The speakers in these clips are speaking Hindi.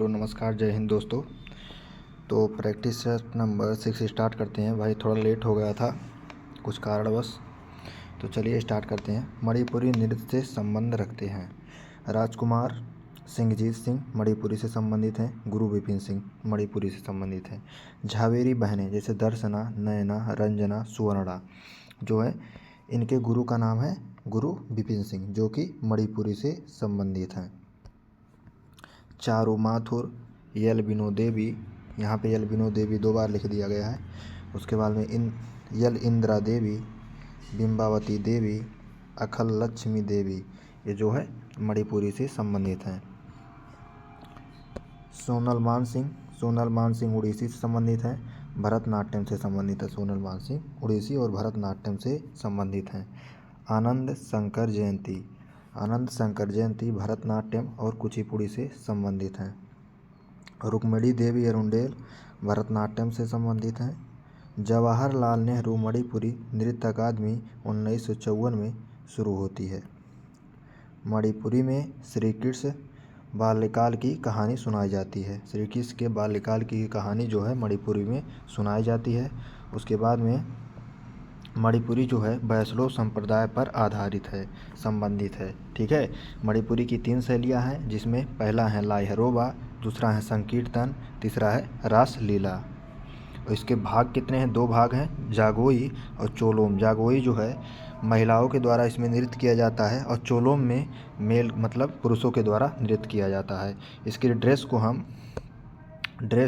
तो नमस्कार, जय हिंद दोस्तों। तो प्रैक्टिस सेट नंबर 6 स्टार्ट करते हैं। भाई थोड़ा लेट हो गया था कुछ कारणवश, तो चलिए स्टार्ट करते हैं। मणिपुरी नृत्य से संबंध रखते हैं। राजकुमार सिंहजीत सिंह मणिपुरी से संबंधित हैं। गुरु विपिन सिंह मणिपुरी से संबंधित हैं। झावेरी बहनें जैसे दर्शना, नयना, रंजना, सुवर्णा जो है, इनके गुरु का नाम है गुरु विपिन सिंह, जो कि मणिपुरी से संबंधित हैं। चारू माथुर, यलबिनो देवी, यहाँ पे यलबिनो देवी 2 बार लिख दिया गया है। उसके बाद में यल इंदिरा देवी, बिंबावती देवी, अखल लक्ष्मी देवी, ये जो है मणिपुरी से संबंधित हैं। सोनल मान सिंह उड़ीसी से संबंधित हैं। भरतनाट्यम से संबंधित है। सोनल मान सिंह उड़ीसी और भरतनाट्यम से संबंधित हैं। आनंद शंकर जयंती भरतनाट्यम और कुचिपुड़ी से संबंधित हैं। रुक्मिणी देवी अरुंडेल भरतनाट्यम से संबंधित हैं। जवाहरलाल नेहरू मणिपुरी नृत्य अकादमी 1954 में शुरू होती है। मणिपुरी में श्री कृष्ण बाल्यकाल की कहानी सुनाई जाती है। श्री कृष्ण के बाल्यकाल की कहानी जो है मणिपुरी में सुनाई जाती है। उसके बाद में मणिपुरी जो है वैष्णव संप्रदाय पर आधारित है, संबंधित है। ठीक है। मणिपुरी की 3 शैलियाँ हैं, जिसमें पहला है लाइहरोबा, दूसरा है संकीर्तन, तीसरा है रासलीला। और इसके भाग कितने हैं? 2 भाग हैं, जागोई और चोलोम। जागोई जो है महिलाओं के द्वारा इसमें नृत्य किया जाता है, और चोलोम में मेल मतलब पुरुषों के द्वारा नृत्य किया जाता है। इसके ड्रेस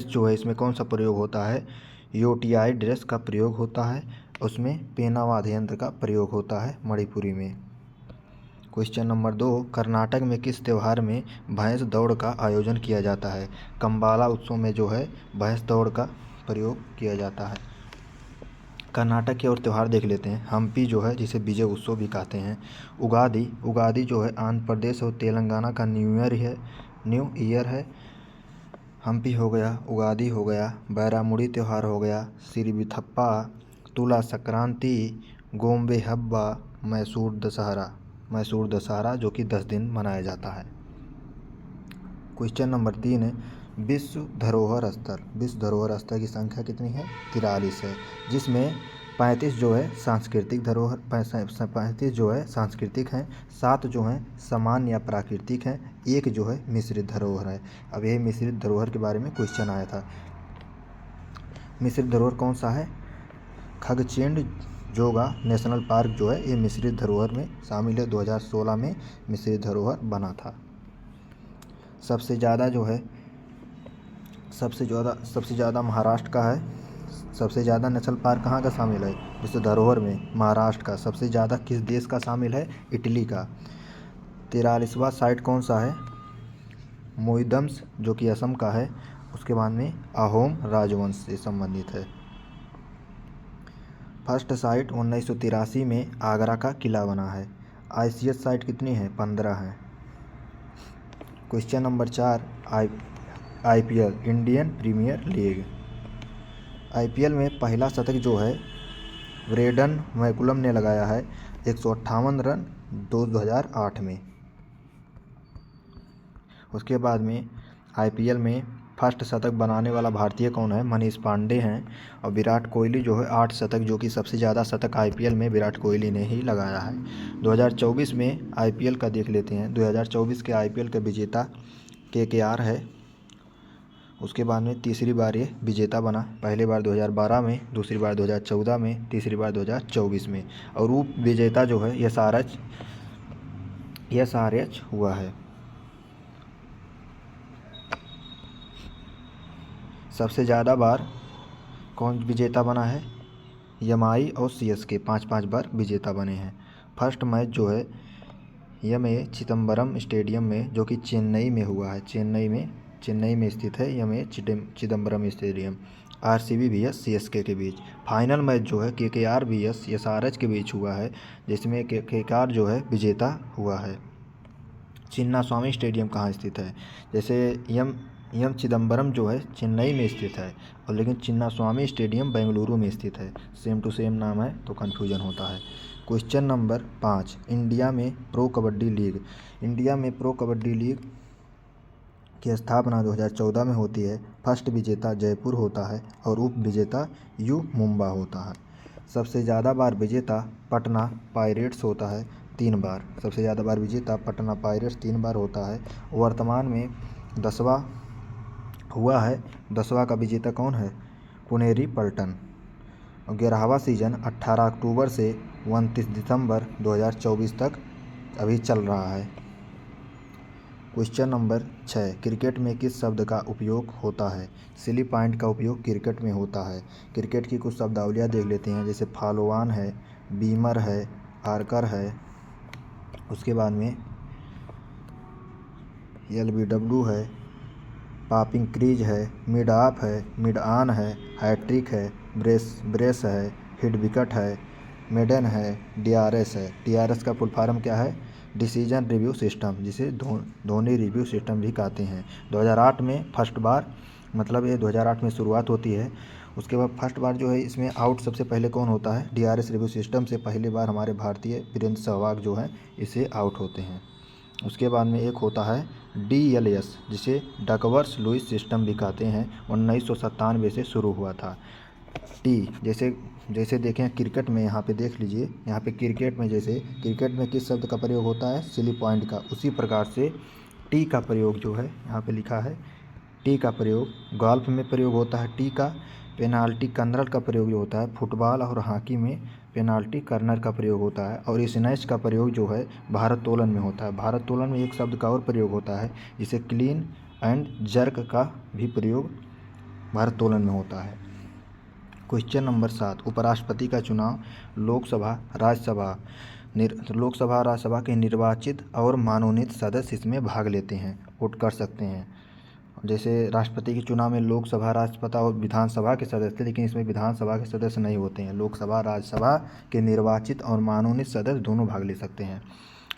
जो है, इसमें कौन सा प्रयोग होता है? यूटीआई ड्रेस का प्रयोग होता है। उसमें पेना वाद्य यंत्र का प्रयोग होता है मणिपुरी में। क्वेश्चन नंबर 2, कर्नाटक में किस त्यौहार में भैंस दौड़ का आयोजन किया जाता है? कंबाला उत्सव में जो है भैंस दौड़ का प्रयोग किया जाता है। कर्नाटक के और त्यौहार देख लेते हैं। हम्पी जो है, जिसे विजय उत्सव भी कहते हैं। उगादी जो है आंध्र प्रदेश और तेलंगाना का न्यू ईयर है। हम्पी हो गया, उगादी हो गया, बैरामुड़ी त्यौहार हो गया, सिरिबिथप्पा, तुला संक्रांति, गोम्बे हब्बा, मैसूर दशहरा जो कि 10 दिन मनाया जाता है। क्वेश्चन नंबर 3 है, विश्व धरोहर स्थल की संख्या कितनी है? 43 है, जिसमें 35 जो है सांस्कृतिक धरोहर 35 जो है सांस्कृतिक हैं, 7 जो हैं सामान्य या प्राकृतिक हैं, 1 जो है मिश्रित धरोहर है। अब यही मिश्रित धरोहर के बारे में क्वेश्चन आया था। मिश्रित धरोहर कौन सा है? खगचेंड जोगा नेशनल पार्क जो है ये मिश्रित धरोहर में शामिल है। 2016 में मिश्रित धरोहर बना था। सबसे ज़्यादा महाराष्ट्र का है। सबसे ज़्यादा नेशनल पार्क कहाँ का शामिल है? विश्व धरोहर में महाराष्ट्र का। सबसे ज़्यादा किस देश का शामिल है? इटली का। 43वां साइट कौन सा है? मोइदम्स जो कि असम का है। उसके बाद में अहोम राजवंश से संबंधित है। फर्स्ट साइट 1983 में आगरा का किला बना है। आईसीएस साइट कितनी है? 15 है। Question number 4, IPL Indian Premier League. IPL में पहला शतक जो है ब्रेंडन मैकुलम ने लगाया है, 158 रन 2008 में। उसके बाद में आईपीएल में फर्स्ट शतक बनाने वाला भारतीय कौन है? मनीष पांडे हैं। और विराट कोहली जो है 8 शतक, जो कि सबसे ज़्यादा शतक आईपीएल में विराट कोहली ने ही लगाया है। 2024 में आईपीएल का देख लेते हैं। 2024 के आईपीएल का विजेता केकेआर है। उसके बाद में तीसरी बार ये विजेता बना। पहली बार 2012 में, दूसरी बार 2014 में, तीसरी बार 2024 में। और उप विजेता जो है एसआरएच हुआ है। सबसे ज़्यादा बार कौन विजेता बना है? एमआई और सीएसके 5-5 बार विजेता बने हैं। फर्स्ट मैच जो है एमए चिदम्बरम स्टेडियम में, जो कि चेन्नई में हुआ है। चेन्नई में स्थित है MA Chidambaram stadium. RCB vs CSK के बीच। फाइनल मैच जो है केकेआर vs एसआरएच के बीच हुआ है, जिसमें केकेआर जो है विजेता हुआ है। चिन्नास्वामी स्टेडियम कहाँ स्थित है? जैसे एम चिदम्बरम जो है चेन्नई में स्थित है, और लेकिन चिन्नास्वामी स्टेडियम बेंगलुरु में स्थित है। सेम टू सेम नाम है, तो कन्फ्यूजन होता है। क्वेश्चन नंबर 5, इंडिया में प्रो कबड्डी लीग की स्थापना 2014 में होती है। फर्स्ट विजेता जयपुर होता है और उप विजेता यू मुंबा होता है। सबसे ज़्यादा बार विजेता पटना पायरेट्स होता है 3 बार। सबसे ज़्यादा बार विजेता पटना पायरेट्स 3 बार होता है। वर्तमान में 10वां हुआ है। 10वां का विजेता कौन है? पुनेरी पल्टन। और 11वां सीजन 18 अक्टूबर से 29 दिसंबर 2024 तक अभी चल रहा है। क्वेश्चन नंबर 6, क्रिकेट में किस शब्द का उपयोग होता है? सिली पॉइंट का उपयोग क्रिकेट में होता है। क्रिकेट की कुछ शब्दावलियाँ देख लेते हैं, जैसे फॉलोऑन है, बीमर है, आर्कर है, उसके बाद में LBW है, पॉपिंग क्रीज है, मिड ऑफ है, मिड ऑन है, हैट्रिक है, ब्रेस है, हिट विकेट है, मेडन है, DRS है। DRS का फुल फॉर्म क्या है? डिसीजन रिव्यू सिस्टम, जिसे धोनी रिव्यू सिस्टम भी कहते हैं। 2008 में फर्स्ट बार, मतलब ये 2008 में शुरुआत होती है। उसके बाद फर्स्ट बार जो है इसमें आउट सबसे पहले कौन होता है? DRS रिव्यू सिस्टम से पहली बार हमारे भारतीय वीरेंद्र सहवाग जो हैं इसे आउट होते हैं। उसके बाद में एक होता है DLS, जिसे डकवर्थ लुईस सिस्टम भी कहते हैं। 1997 से शुरू हुआ था। जैसे देखें क्रिकेट में, यहाँ पे देख लीजिए, यहाँ पे क्रिकेट में जैसे क्रिकेट में किस शब्द का प्रयोग होता है? सिली पॉइंट का। उसी प्रकार से टी का प्रयोग जो है यहाँ पे लिखा है, टी का प्रयोग गोल्फ में प्रयोग होता है। टी का पेनाल्टी कर्नर का प्रयोग जो होता है, फुटबॉल और हॉकी में पेनाल्टी कर्नर का प्रयोग होता है। और स्नैच का प्रयोग जो है भारोत्तोलन में होता है। भारोत्तोलन में एक शब्द का और प्रयोग होता है, जिसे क्लीन एंड जर्क का भी प्रयोग भारोत्तोलन में होता है। क्वेश्चन नंबर 7, उपराष्ट्रपति का चुनाव लोकसभा राज्यसभा के निर्वाचित और मनोनीत सदस्य इसमें भाग लेते हैं, वोट कर सकते हैं। जैसे राष्ट्रपति के चुनाव में लोकसभा, राज्यसभा और विधानसभा के सदस्य, लेकिन इसमें विधानसभा के सदस्य नहीं होते हैं। लोकसभा राज्यसभा के निर्वाचित और मनोनीत सदस्य दोनों भाग ले सकते हैं।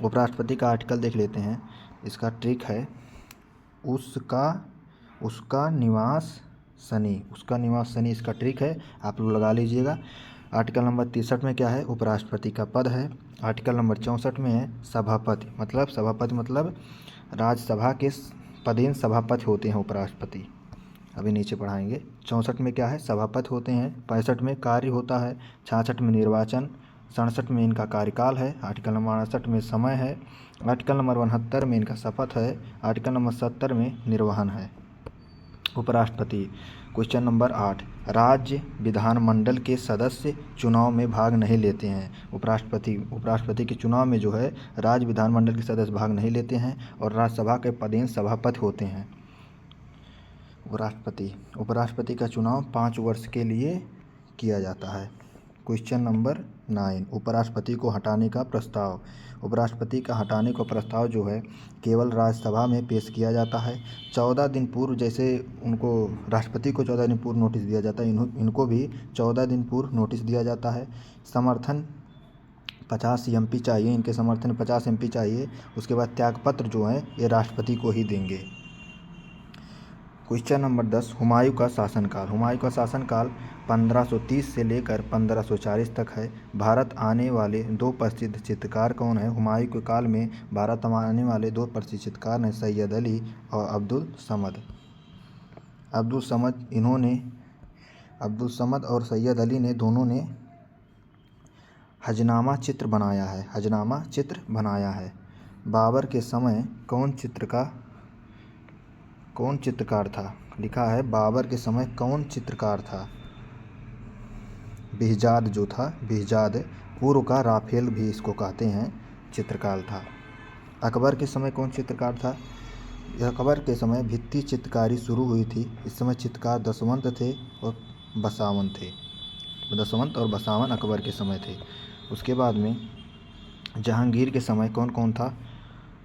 उपराष्ट्रपति का आर्टिकल देख लेते हैं। इसका ट्रिक है उसका निवास शनि, इसका ट्रिक है, आप लोग लगा लीजिएगा। आर्टिकल नंबर 63 में क्या है? उपराष्ट्रपति का पद है। आर्टिकल नंबर 64 में है सभापति, मतलब राज्यसभा के पदेन सभापति होते हैं उपराष्ट्रपति। अभी नीचे पढ़ाएंगे। 64 में क्या है? सभापति होते हैं। 65 में कार्य होता है। 66 में निर्वाचन। 67 में इनका कार्यकाल है। आर्टिकल नंबर 68 में समय है। आर्टिकल नंबर 69 में इनका शपथ है। आर्टिकल नंबर 70 में निर्वहन है। उपराष्ट्रपति। क्वेश्चन नंबर 8, राज्य विधानमंडल के सदस्य चुनाव में भाग नहीं लेते हैं। उपराष्ट्रपति के चुनाव में जो है राज्य विधानमंडल के सदस्य भाग नहीं लेते हैं और राज्यसभा के पदेन सभापति होते हैं। उपराष्ट्रपति का चुनाव 5 वर्ष के लिए किया जाता है। क्वेश्चन नंबर 9, उपराष्ट्रपति को हटाने का प्रस्ताव। उपराष्ट्रपति का हटाने का प्रस्ताव जो है केवल राज्यसभा में पेश किया जाता है। 14 दिन पूर्व, जैसे उनको राष्ट्रपति को 14 दिन पूर्व नोटिस दिया जाता है, इनको भी 14 दिन पूर्व नोटिस दिया जाता है। समर्थन 50 MP चाहिए, इनके समर्थन 50 MP चाहिए। उसके बाद त्यागपत्र जो है ये राष्ट्रपति को ही देंगे। क्वेश्चन नंबर 10, हुमायूं का शासनकाल 1530 से लेकर 1540 तक है। भारत आने वाले 2 प्रसिद्ध चित्रकार कौन है? हुमायूं के काल में भारत आने वाले 2 प्रसिद्ध चित्रकार हैं, सैयद अली और अब्दुल समद और सैयद अली ने दोनों ने हजनामा चित्र बनाया है। बाबर के समय कौन चित्रकार था? लिखा है बाबर के समय कौन चित्रकार था? बिहजाद जो था, बिहजाद पूर्व का राफेल भी इसको कहते हैं, चित्रकार था। अकबर के समय कौन चित्रकार था? अकबर के समय भित्ति चित्रकारी शुरू हुई थी। इस समय चित्रकार दशवंत थे और बसावन थे। दशवंत और बसावन अकबर के समय थे। उसके बाद में जहांगीर के समय कौन था?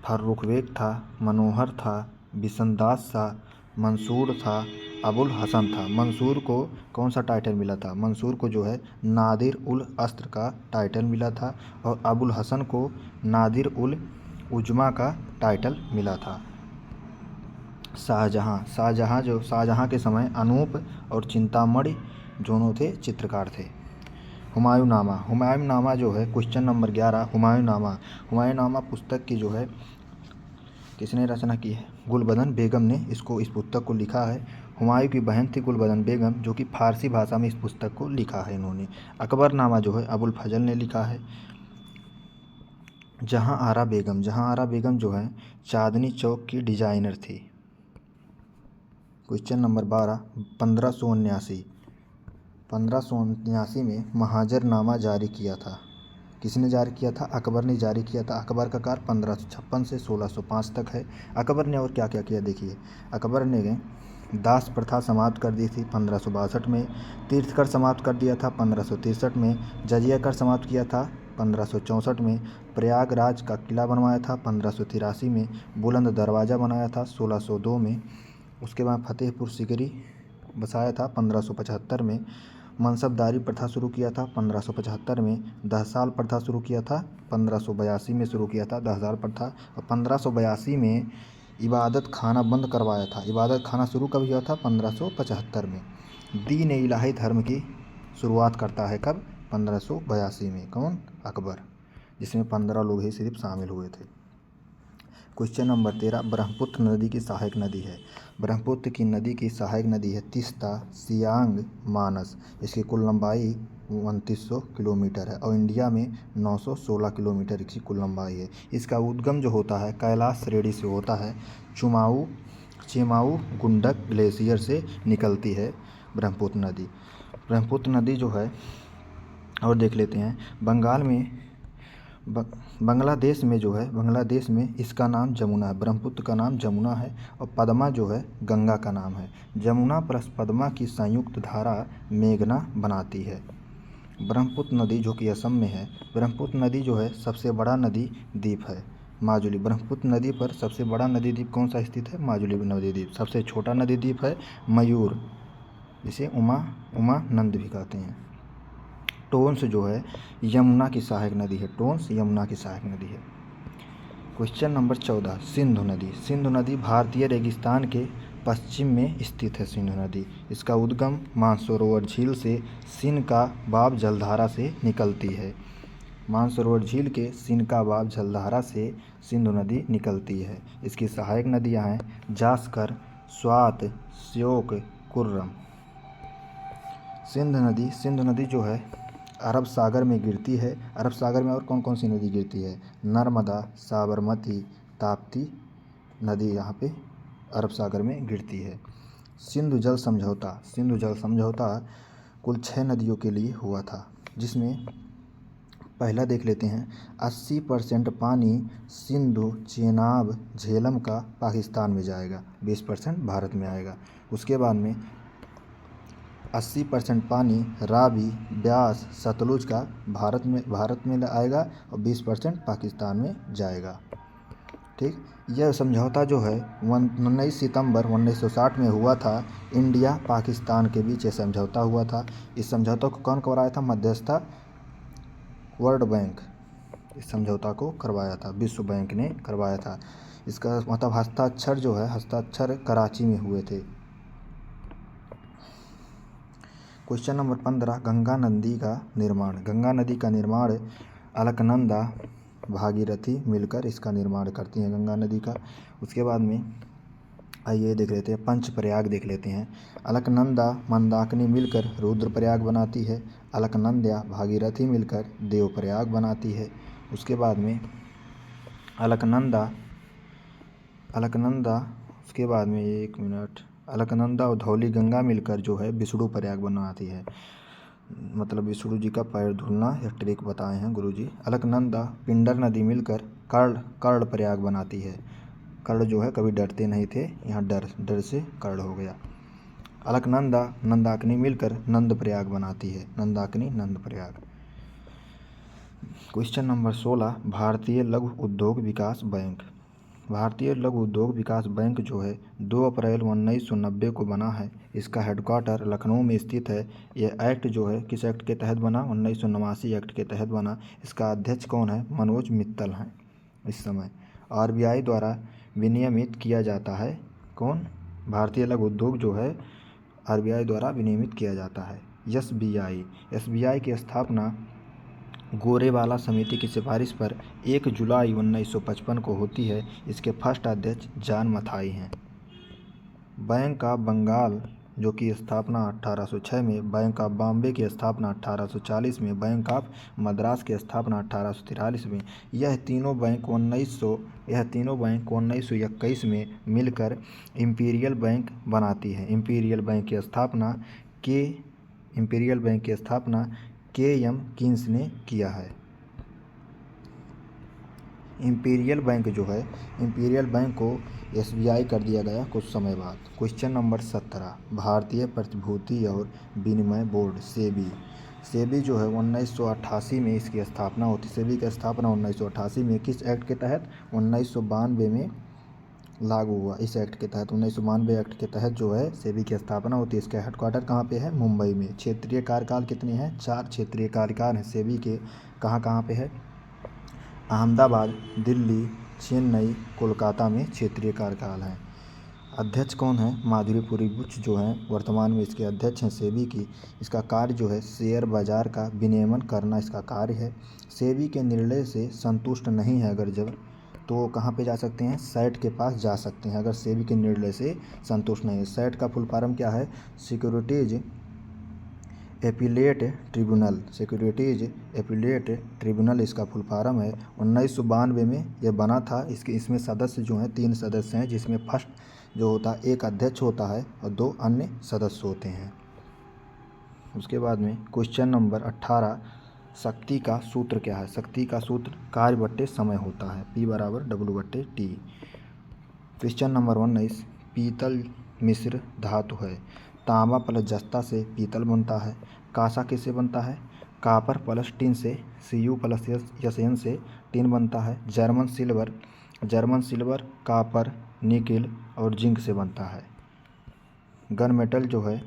फर्रुख बेग था, मनोहर था, बिशनदास था, मंसूर था, अबुल हसन था। मंसूर को कौन सा टाइटल मिला था? मंसूर को जो है नादिर उल अस्र का टाइटल मिला था और अबुल हसन को नादिर उल उजमा का टाइटल मिला था। शाहजहां के समय अनूप और चिंतामणि दोनों थे चित्रकार थे। हुमायूंनामा जो है क्वेश्चन नंबर 11, हुमायूंनामा पुस्तक की जो है किसने रचना की है? गुलबदन बेगम ने इस पुस्तक को लिखा है। हुमायूं की बहन थी गुलबदन बेगम, जो कि फारसी भाषा में इस पुस्तक को लिखा है इन्होंने। अकबरनामा जो है अबुल फजल ने लिखा है। जहां आरा बेगम जो है चांदनी चौक की डिजाइनर थी। क्वेश्चन नंबर 12, 1579 में महाजरनामा जारी किया था। किसने जारी किया था? अकबर ने जारी किया था। अकबर का काल 1556 से 1605 तक है। अकबर ने और क्या क्या किया देखिए। अकबर ने दास प्रथा समाप्त कर दी थी 1562 में। तीर्थ कर समाप्त कर दिया था 1563 में। जजिया कर समाप्त किया था 1564 में। प्रयागराज का किला बनवाया था 1583 में। बुलंद दरवाज़ा बनाया था 1602 में। उसके बाद फतेहपुर सिकरी बसाया था 1575 में। मनसबदारी प्रथा शुरू किया था 1575 में। 10 साल प्रथा शुरू किया था 1582 में शुरू किया था 10 साल प्रथा। और 1582 में इबादत खाना बंद करवाया था। इबादत खाना शुरू कब हुआ था? 1575 में। दीन इलाही धर्म की शुरुआत करता है कब? 1582 में। कौन? अकबर, जिसमें 15 लोग ही सिर्फ शामिल हुए थे। क्वेश्चन नंबर 13, ब्रह्मपुत्र नदी की सहायक नदी है। ब्रह्मपुत्र की नदी की सहायक नदी है तीस्ता, सियांग, मानस। इसकी कुल लंबाई 2900 किलोमीटर है और इंडिया में 916 किलोमीटर की कुल लंबाई है। इसका उद्गम जो होता है कैलाश श्रेणी से होता है। चेमाऊ गुंडक ग्लेशियर से निकलती है ब्रह्मपुत्र नदी। ब्रह्मपुत्र नदी जो है और देख लेते हैं बांग्लादेश में इसका नाम जमुना है। ब्रह्मपुत्र का नाम जमुना है और पद्मा जो है गंगा का नाम है। जमुना प्लस पद्मा की संयुक्त धारा मेघना बनाती है। ब्रह्मपुत्र नदी जो कि असम में है। ब्रह्मपुत्र नदी जो है सबसे बड़ा नदी द्वीप है माजुली। ब्रह्मपुत्र नदी पर सबसे बड़ा नदी द्वीप कौन सा स्थित है? माजुली नदी द्वीप। सबसे छोटा नदी द्वीप है मयूर, जिसे उमानंद भी कहते हैं। टोंस जो है यमुना की सहायक नदी है। टोंस यमुना की सहायक नदी है। क्वेश्चन नंबर 14, सिंधु नदी भारतीय रेगिस्तान के पश्चिम में स्थित है। सिंधु नदी, इसका उद्गम मानसरोवर झील से सिनका बाब जलधारा से निकलती है। मानसरोवर झील के सिनका बाब जलधारा से सिंधु नदी निकलती है। इसकी सहायक नदियां हैं जास्कर, स्वात, श्योक, कुर्रम। सिंधु नदी जो है अरब सागर में गिरती है। अरब सागर में और कौन कौन सी नदी गिरती है? नर्मदा, साबरमती, ताप्ती नदी यहाँ पे अरब सागर में गिरती है। सिंधु जल समझौता कुल 6 नदियों के लिए हुआ था, जिसमें पहला देख लेते हैं 80% पानी सिंधु, चेनाब, झेलम का पाकिस्तान में जाएगा, 20% भारत में आएगा। उसके बाद में 80% पानी रावी, ब्यास, सतलुज का भारत में आएगा और 20% पाकिस्तान में जाएगा। ठीक, यह समझौता जो है 19 सितंबर 1960 में हुआ था। इंडिया पाकिस्तान के बीच ये समझौता हुआ था। इस समझौता को कौन करवाया था? मध्यस्थता वर्ल्ड बैंक इस समझौता को करवाया था, विश्व बैंक ने करवाया था। इसका मतलब हस्ताक्षर कराची में हुए थे। क्वेश्चन नंबर 15, गंगा नदी का निर्माण अलकनंदा, भागीरथी मिलकर इसका निर्माण करती हैं गंगा नदी का। उसके बाद में आइए देख लेते हैं पंचप्रयाग देख लेते हैं। अलकनंदा मंदाकिनी मिलकर रुद्रप्रयाग बनाती है। अलकनंदा भागीरथी मिलकर देवप्रयाग बनाती है। उसके बाद में अलकनंदा और धौली गंगा मिलकर जो है विष्णु प्रयाग बनाती है। मतलब विष्णु जी का पैर धुलना या ट्रिक बताए हैं गुरुजी। अलकनंदा पिंडर नदी मिलकर कर्ण प्रयाग बनाती है। कर्ण जो है कभी डरते नहीं थे, यहाँ डर से कर्ण हो गया। अलकनंदा नंदाकिनी मिलकर नंद प्रयाग बनाती है। नंदाकिनी नंद प्रयाग। क्वेश्चन नंबर 16, भारतीय लघु उद्योग विकास बैंक जो है 2 अप्रैल 1990 को बना है। इसका हेडक्वार्टर लखनऊ में स्थित है। यह एक्ट जो है किस एक्ट के तहत बना? 1989 एक्ट के तहत बना। इसका अध्यक्ष कौन है? मनोज मित्तल हैं इस समय। आरबीआई द्वारा विनियमित किया जाता है। कौन? भारतीय लघु उद्योग जो है आरबीआई द्वारा विनियमित किया जाता है। एसबीआई की स्थापना गोरेवाला समिति की सिफारिश पर 1 जुलाई 1955 को होती है। इसके फर्स्ट अध्यक्ष जॉन मथाई हैं। बैंक ऑफ बंगाल जो की स्थापना 1806 में, बैंक ऑफ बॉम्बे की स्थापना 1840 में, बैंक ऑफ मद्रास की स्थापना 1843 में। यह तीनों बैंक 1921 में मिलकर इंपीरियल बैंक बनाती है। इंपीरियल बैंक की स्थापना के.एम. कीन्स ने किया है। इंपीरियल बैंक को SBI कर दिया गया कुछ समय बाद। क्वेश्चन नंबर 17, भारतीय प्रतिभूति और विनिमय बोर्ड सेबी जो है 1988 में इसकी स्थापना होती है। सेबी की स्थापना 1988 में किस एक्ट के तहत? 1992 में लागू हुआ। इस एक्ट के तहत 1992 एक्ट के तहत जो है सेबी की स्थापना होती है। इसका हेडक्वार्टर कहाँ पे है? मुंबई में। क्षेत्रीय कार्यकाल कितने हैं? 4 क्षेत्रीय कार्यकाल हैं सेबी के। कहाँ पे है? अहमदाबाद, दिल्ली, चेन्नई, कोलकाता में क्षेत्रीय कार्यकाल हैं। अध्यक्ष कौन है? माधुरीपुरी बुच जो हैं वर्तमान में इसके अध्यक्ष हैं सेबी की। इसका कार्य जो है शेयर बाजार का विनियमन करना इसका कार्य है। सेबी के निर्णय से संतुष्ट नहीं है अगर जब, तो कहाँ पे जा सकते हैं? सैट के पास जा सकते हैं अगर सेबी के निर्णय से संतुष्ट नहीं है। सैट का फुल फॉर्म क्या है? सिक्योरिटीज एपीलेट ट्रिब्यूनल इसका फुल फॉर्म है। 1992 में यह बना था। इसमें सदस्य जो हैं 3 सदस्य हैं, जिसमें फर्स्ट जो होता है 1 अध्यक्ष होता है और 2 अन्य सदस्य होते हैं। उसके बाद में क्वेश्चन नंबर 18, शक्ति का सूत्र क्या है? शक्ति का सूत्र कार्य बट्टे समय होता है, P = W/T। क्वेश्चन नंबर 19, पीतल मिश्र धातु है। तांबा प्लस जस्ता से पीतल बनता है। कांसा किससे बनता है? कॉपर प्लस टिन से, Cu + Sn से टिन बनता है। जर्मन सिल्वर कॉपर, निकिल और जिंक से बनता है। गन मेटल जो है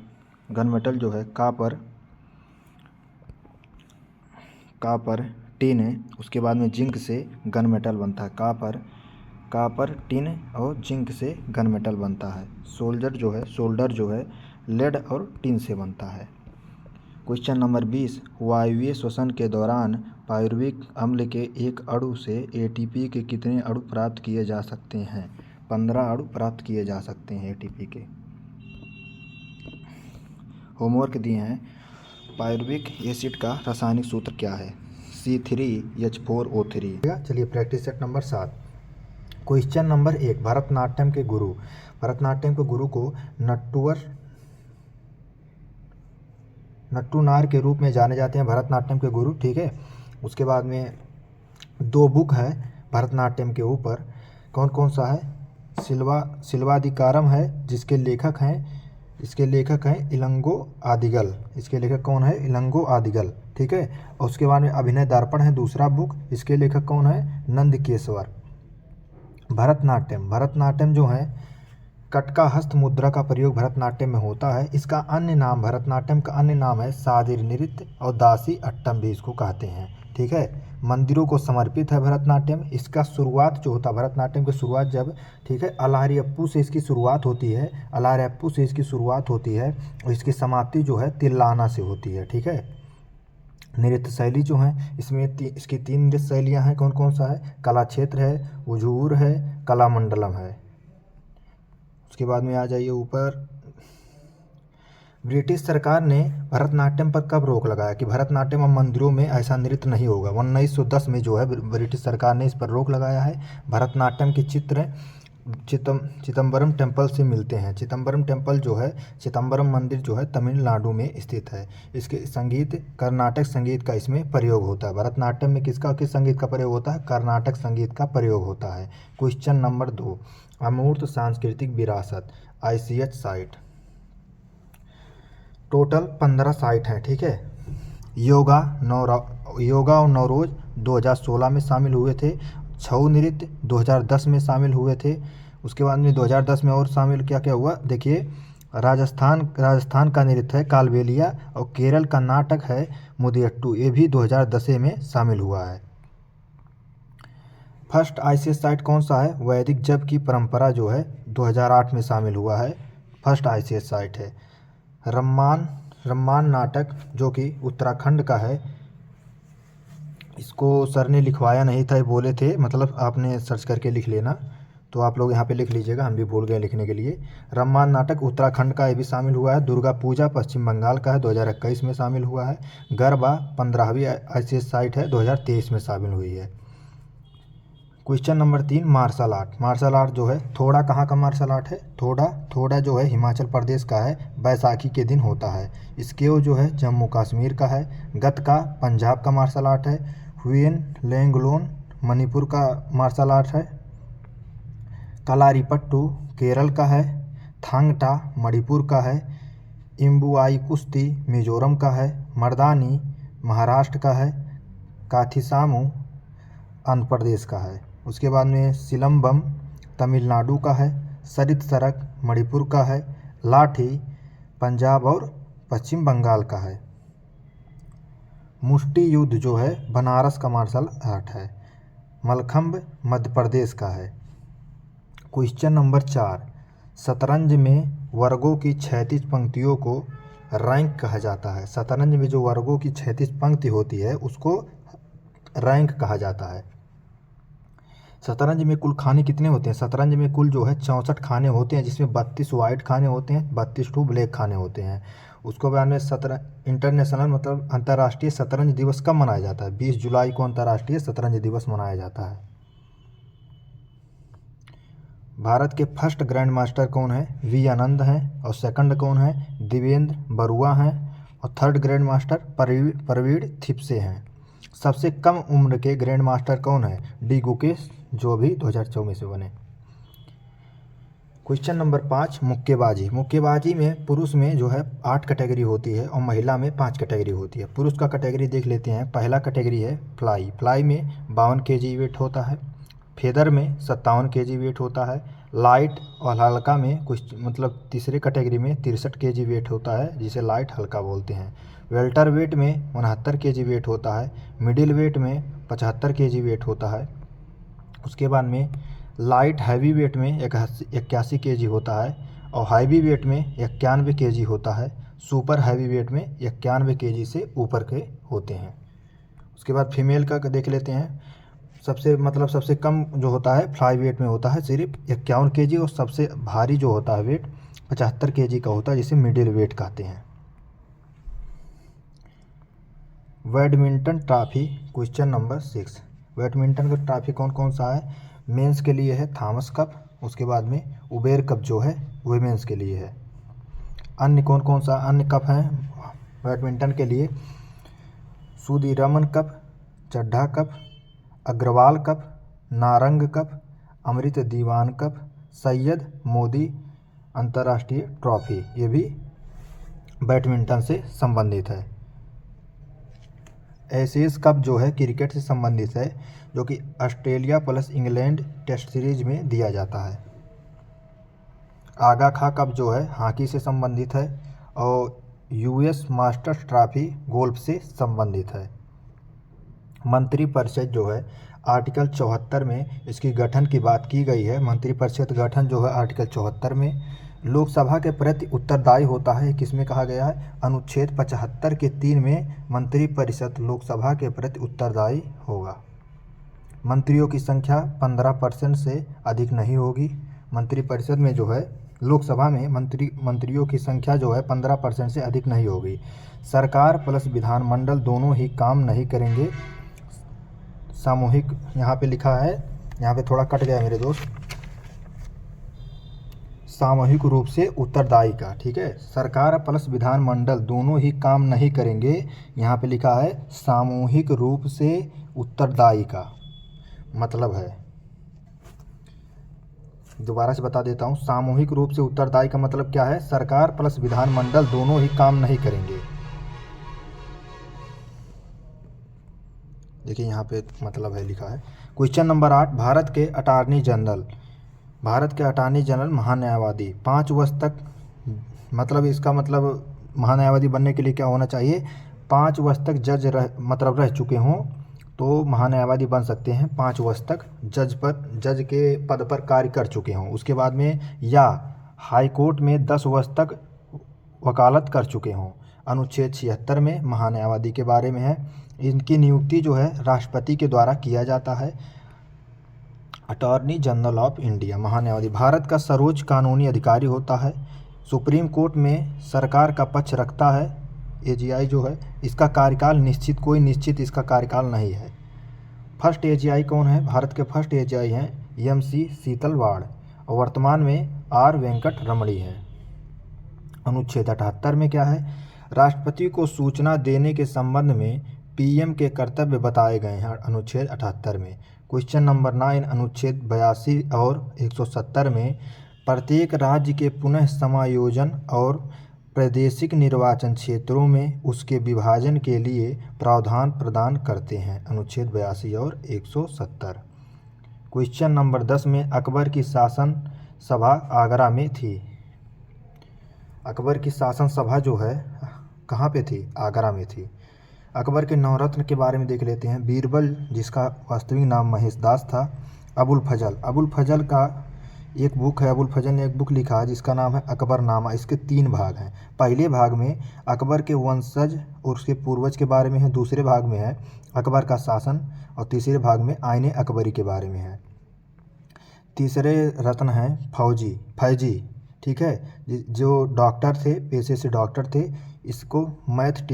कॉपर टिन है। उसके बाद में जिंक से गन मेटल बनता है। कॉपर टिन और जिंक से गन मेटल बनता है। सोल्डर जो है लेड और टिन से बनता है। क्वेश्चन नंबर 20, वायवीय श्वसन के दौरान पायरुविक अम्ल के एक अणु से ATP के कितने अणु प्राप्त किए जा सकते हैं? 15 अणु प्राप्त किए जा सकते हैं ATP के। होमवर्क दिए हैं। पायरुविक एसिड का रासायनिक सूत्र क्या है? C3H4O3। चलिए practice set number 7। Question number 1, Bharatanatyam के गुरु को नट्टूनार के रूप में जाने जाते हैं। भरतनाट्यम के गुरु, ठीक है। उसके बाद में 2 बुक है भरतनाट्यम के ऊपर। कौन सा है? शिल्वाधिकारम है, जिसके लेखक हैं इलंगो आदिगल। इसके लेखक कौन है? इलंगो आदिगल, ठीक है। और उसके बाद में अभिनय दर्पण है दूसरा बुक। इसके लेखक कौन है? नंदकेश्वर। भरतनाट्यम जो है कटका हस्त मुद्रा का प्रयोग भरतनाट्यम में होता है। इसका भरतनाट्यम का अन्य नाम है सादिर नृत्य और दासी अट्टम भी इसको कहते हैं, ठीक है। मंदिरों को समर्पित है भरतनाट्यम। इसका शुरुआत जो होता है भरतनाट्यम की शुरुआत जब, ठीक है, अलारियप्पू से इसकी शुरुआत होती है और इसकी समाप्ति जो है तिल्लाना से होती है, ठीक है। नृत्य शैली जो है इसमें इसकी 3 नृत्य शैलियाँ हैं। कौन सा है? कला क्षेत्र है, उजूर है, कलामंडलम है। उसके बाद में आ जाइए ऊपर। ब्रिटिश सरकार ने भरतनाट्यम पर कब रोक लगाया कि भरतनाट्यम और मंदिरों में ऐसा नृत्य नहीं होगा? 1910 में जो है ब्रिटिश सरकार ने इस पर रोक लगाया है। भरतनाट्यम के चित्र चिदम्बरम टेम्पल से मिलते हैं। चिदम्बरम टेम्पल जो है, चिदम्बरम मंदिर जो है तमिलनाडु में स्थित है। इसके संगीत कर्नाटक संगीत का इसमें प्रयोग होता है। भरतनाट्यम में किस संगीत का प्रयोग होता है? कर्नाटक संगीत का प्रयोग होता है। क्वेश्चन नंबर 2, अमूर्त सांस्कृतिक विरासत ICH साइट। टोटल 15 साइट हैं, ठीक है। योगा और नवरोज 2016 में शामिल हुए थे। छऊ नृत्य 2010 में शामिल हुए थे। उसके बाद में 2010 में और शामिल क्या हुआ देखिए। राजस्थान का नृत्य है कालबेलिया और केरल का नाटक है मुदियट्टू, ये भी 2010 में शामिल हुआ है। फर्स्ट ICH साइट कौन सा है? वैदिक जप की परंपरा जो है 2008 में शामिल हुआ है, फर्स्ट ICH साइट है। रम्मान नाटक जो कि उत्तराखंड का है, इसको सर ने लिखवाया नहीं था, ये बोले थे, मतलब आपने सर्च करके लिख लेना, तो आप लोग यहाँ पे लिख लीजिएगा, हम भी भूल गए लिखने के लिए। रम्मान नाटक उत्तराखंड का, ये भी शामिल हुआ है। दुर्गा पूजा पश्चिम बंगाल का है, 2021 में शामिल हुआ है। गरबा 15वीं ICS साइट है, 2023 में शामिल हुई है। Question number 3, martial art. Martial art जो है, थोड़ा कहाँ का मार्शल आर्ट है? थोड़ा जो है हिमाचल प्रदेश का है, बैसाखी के दिन होता है। स्केव जो है जम्मू कश्मीर का है। गतका पंजाब का मार्शल आर्ट है। हुयन लेंगलोन मणिपुर का मार्शल आर्ट है। कलारीपट्टू केरल का है। थांगटा मणिपुर का है। इम्बुआई कुश्ती मिजोरम का है। मर्दानी महाराष्ट्र का है। काथीसामू आंध्र प्रदेश का है। उसके बाद में सिलम्बम तमिलनाडु का है। सरित सरक मणिपुर का है। लाठी पंजाब और पश्चिम बंगाल का है। मुष्टि युद्ध जो है बनारस का मार्शल आर्ट है। मलखम्ब मध्य प्रदेश का है। क्वेश्चन नंबर 4, शतरंज में वर्गों की क्षैतिज पंक्तियों को रैंक कहा जाता है। शतरंज में जो वर्गों की क्षैतिज पंक्ति होती है उसको रैंक कहा जाता है। शतरंज में कुल खाने कितने होते हैं? शतरंज में कुल जो है 64 खाने होते हैं, जिसमें 32 वाइट खाने होते हैं, 32 ब्लैक खाने होते हैं। उसको बाद में इंटरनेशनल मतलब अंतर्राष्ट्रीय शतरंज दिवस कब मनाया जाता है? 20 जुलाई को अंतर्राष्ट्रीय शतरंज दिवस मनाया जाता है। भारत के फर्स्ट ग्रैंड मास्टर कौन है? वी आनंद हैं। और सेकंड कौन है? देवेंद्र बरुआ हैं। और थर्ड ग्रैंड मास्टर प्रवीण थिपसे हैं। सबसे कम उम्र के ग्रैंड मास्टर कौन है? डी गुकेश, जो भी 2024 में बने। क्वेश्चन नंबर 5, मुक्केबाजी। मुक्केबाजी में पुरुष में जो है 8 कैटेगरी होती है और महिला में 5 कैटेगरी होती है। पुरुष का कैटेगरी देख लेते हैं। पहला कैटेगरी है फ्लाई में 52 kg वेट होता है। फेदर में 57 kg वेट होता है। लाइट और हल्का में कुछ मतलब तीसरे कैटेगरी में 63 kg वेट होता है, जिसे लाइट हल्का बोलते हैं। वेल्टर वेट में 69 kg वेट होता है। मिडिल वेट में 75 kg वेट होता है। उसके बाद में लाइट हैवी वेट में 81 kg होता है और हैवी वेट में 91 kg होता है। सुपर हैवी वेट में 91 kg से ऊपर के होते हैं। उसके बाद फीमेल का देख लेते हैं। सबसे कम जो होता है फ्लाई वेट में होता है सिर्फ 51 kg और सबसे भारी जो होता है वेट 75 kg का होता है, जिसे मिडिल वेट कहते हैं। Badminton trophy. Question number 6, badminton का ट्रॉफी कौन कौन सा है? मेंस के लिए है थॉमस कप। उसके बाद में उबेर कप जो है वुमेंस के लिए है। अन्य कौन कौन सा अन्य कप हैं बैडमिंटन के लिए? Sudirman cup, Chadha cup, Agarwal cup, Narang cup, Amrit Diwan cup, Syed Modi अंतर्राष्ट्रीय ट्रॉफी, ये भी बैडमिंटन से संबंधित है। एशियस कप जो है क्रिकेट से संबंधित है, जो कि Australia plus England test series में दिया जाता है। आगा खा कप जो है हॉकी से संबंधित है और US मास्टर्स ट्रॉफी गोल्फ से संबंधित है। मंत्रिपरिषद जो है आर्टिकल 74 में इसकी गठन की बात की गई है। मंत्रिपरिषद गठन जो है आर्टिकल 74 में लोकसभा के प्रति उत्तरदायी होता है। किसमें कहा गया है? अनुच्छेद 75 के 3 में मंत्रिपरिषद लोकसभा के प्रति उत्तरदायी होगा। मंत्रियों की संख्या 15% से अधिक नहीं होगी। मंत्रिपरिषद में जो है लोकसभा में मंत्रियों की संख्या जो है 15% से अधिक नहीं होगी। सरकार प्लस विधानमंडल दोनों ही काम नहीं करेंगे। सामूहिक यहाँ पे लिखा है, यहाँ पे थोड़ा कट गया मेरे दोस्त, सामूहिक रूप से उत्तरदायी का, ठीक है। सरकार प्लस विधानमंडल दोनों ही काम नहीं करेंगे, यहाँ पे लिखा है सामूहिक रूप से उत्तरदायी का मतलब है। दोबारा से बता देता हूँ, सामूहिक रूप से उत्तरदायी का मतलब क्या है? सरकार प्लस विधानमंडल दोनों ही काम नहीं करेंगे। देखिए यहाँ पे मतलब है लिखा है। क्वेश्चन नंबर 8, भारत के अटॉर्नी जनरल महान्यायवादी 5 वर्ष तक, मतलब इसका मतलब महान्यायवादी बनने के लिए क्या होना चाहिए? 5 वर्ष तक जज रह चुके हों तो महान्यायवादी बन सकते हैं। 5 वर्ष तक जज के पद पर कार्य कर चुके हों। उसके बाद में या हाई कोर्ट में 10 वर्ष तक वकालत कर चुके हों। अनुच्छेद 76 में महान्यायवादी के बारे में है। इनकी नियुक्ति जो है राष्ट्रपति के द्वारा किया जाता है। अटॉर्नी जनरल ऑफ इंडिया, महान्यायवादी, भारत का सर्वोच्च कानूनी अधिकारी होता है। सुप्रीम कोर्ट में सरकार का पक्ष रखता है। एजीआई जो है इसका कार्यकाल निश्चित, कोई निश्चित इसका कार्यकाल नहीं है। फर्स्ट एजीआई कौन है? भारत के फर्स्ट एजीआई हैं एमसी शीतलवाड़ और वर्तमान में आर वेंकट रमणी हैं। अनुच्छेद 78 में क्या है? राष्ट्रपति को सूचना देने के संबंध में पीएम के कर्तव्य बताए गए हैं अनुच्छेद 78 में। क्वेश्चन नंबर 9, अनुच्छेद 82 और 170 में प्रत्येक राज्य के पुनः समायोजन और प्रादेशिक निर्वाचन क्षेत्रों में उसके विभाजन के लिए प्रावधान प्रदान करते हैं अनुच्छेद 82 और 170। क्वेश्चन नंबर 10 में अकबर की शासन सभा आगरा में थी। अकबर की शासन सभा जो है कहाँ पे थी? आगरा में थी। अकबर के नवरत्न के बारे में देख लेते हैं। बीरबल, जिसका वास्तविक नाम महेशदास था। अबुल फजल, अबुल फजल का एक बुक है, अबुल फजल ने एक बुक लिखा है जिसका नाम है अकबरनामा। इसके 3 भाग हैं। पहले भाग में अकबर के वंशज और उसके पूर्वज के बारे में है, दूसरे भाग में है अकबर का शासन और तीसरे भाग में आईने अकबरी के बारे में है। तीसरे रत्न हैं फौजी, ठीक है, जो डॉक्टर थे, पेशे से डॉक्टर थे। इसको मैथ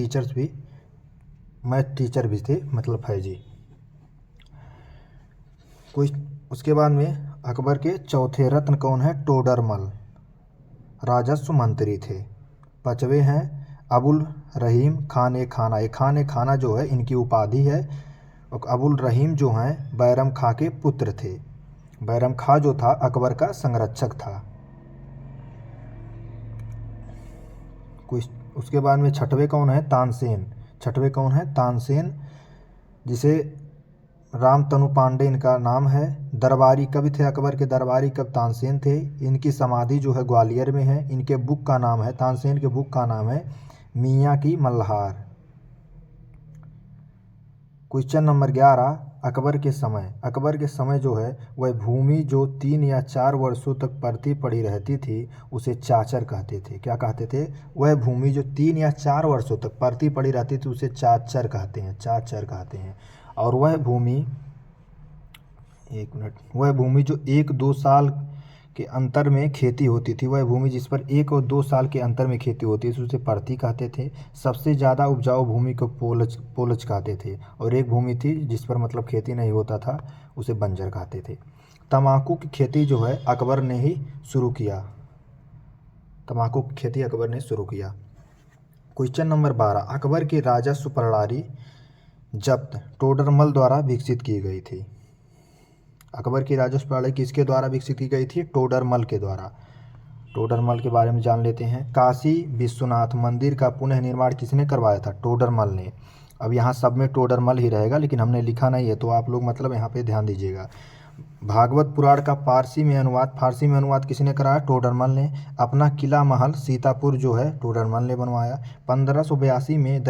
टीचर भी थे, मतलब फौजी। उसके बाद में अकबर के चौथे रत्न कौन है? टोडरमल, राजस्व मंत्री थे। 5वें हैं अबुल रहीम खान खाना। ये खान खाना जो है इनकी उपाधि है। और अबुल रहीम जो हैं बैरम खां के पुत्र थे। बैरम खां जो था अकबर का संरक्षक था। उसके बाद में 6वें कौन है? तानसेन। 6वें कौन है? तानसेन, जिसे रामतनु पांडे इनका नाम है। दरबारी कवि थे अकबर के, दरबारी कवि तानसेन थे। इनकी समाधि जो है ग्वालियर में है। इनके बुक का नाम है, तानसेन के बुक का नाम है मियाँ की मल्हार। क्वेश्चन नंबर 11, अकबर के समय जो है वह भूमि जो 3 या 4 वर्षों तक पड़ती पड़ी रहती थी उसे चाचर कहते थे। क्या कहते थे? वह भूमि जो 3 या 4 वर्षों तक पड़ती पड़ी रहती थी उसे चाचर कहते हैं। और वह भूमि जो 1-2 साल के अंतर में खेती होती थी, वह भूमि जिस पर 1 और 2 साल के अंतर में खेती होती थी उसे पड़ती कहते थे। सबसे ज़्यादा उपजाऊ भूमि को पोलज कहते थे। और एक भूमि थी जिस पर मतलब खेती नहीं होता था उसे बंजर कहते थे। तम्बाकू की खेती जो है अकबर ने ही शुरू किया। क्वेश्चन नंबर 12, अकबर की राजस्व प्रणाली जब्त टोडरमल द्वारा विकसित की गई थी। अकबर की राजस्व प्रणाली किसके द्वारा विकसित की गई थी? टोडरमल के द्वारा। टोडरमल के बारे में जान लेते हैं। काशी विश्वनाथ मंदिर का पुनः निर्माण किसने करवाया था? टोडरमल ने। अब यहाँ सब में टोडरमल ही रहेगा, लेकिन हमने लिखा नहीं है तो आप लोग मतलब यहाँ पे ध्यान दीजिएगा। भागवत पुराण का फारसी में अनुवाद किसने कराया? टोडरमल ने। अपना किला महल सीतापुर जो है टोडरमल ने बनवाया। 1582 में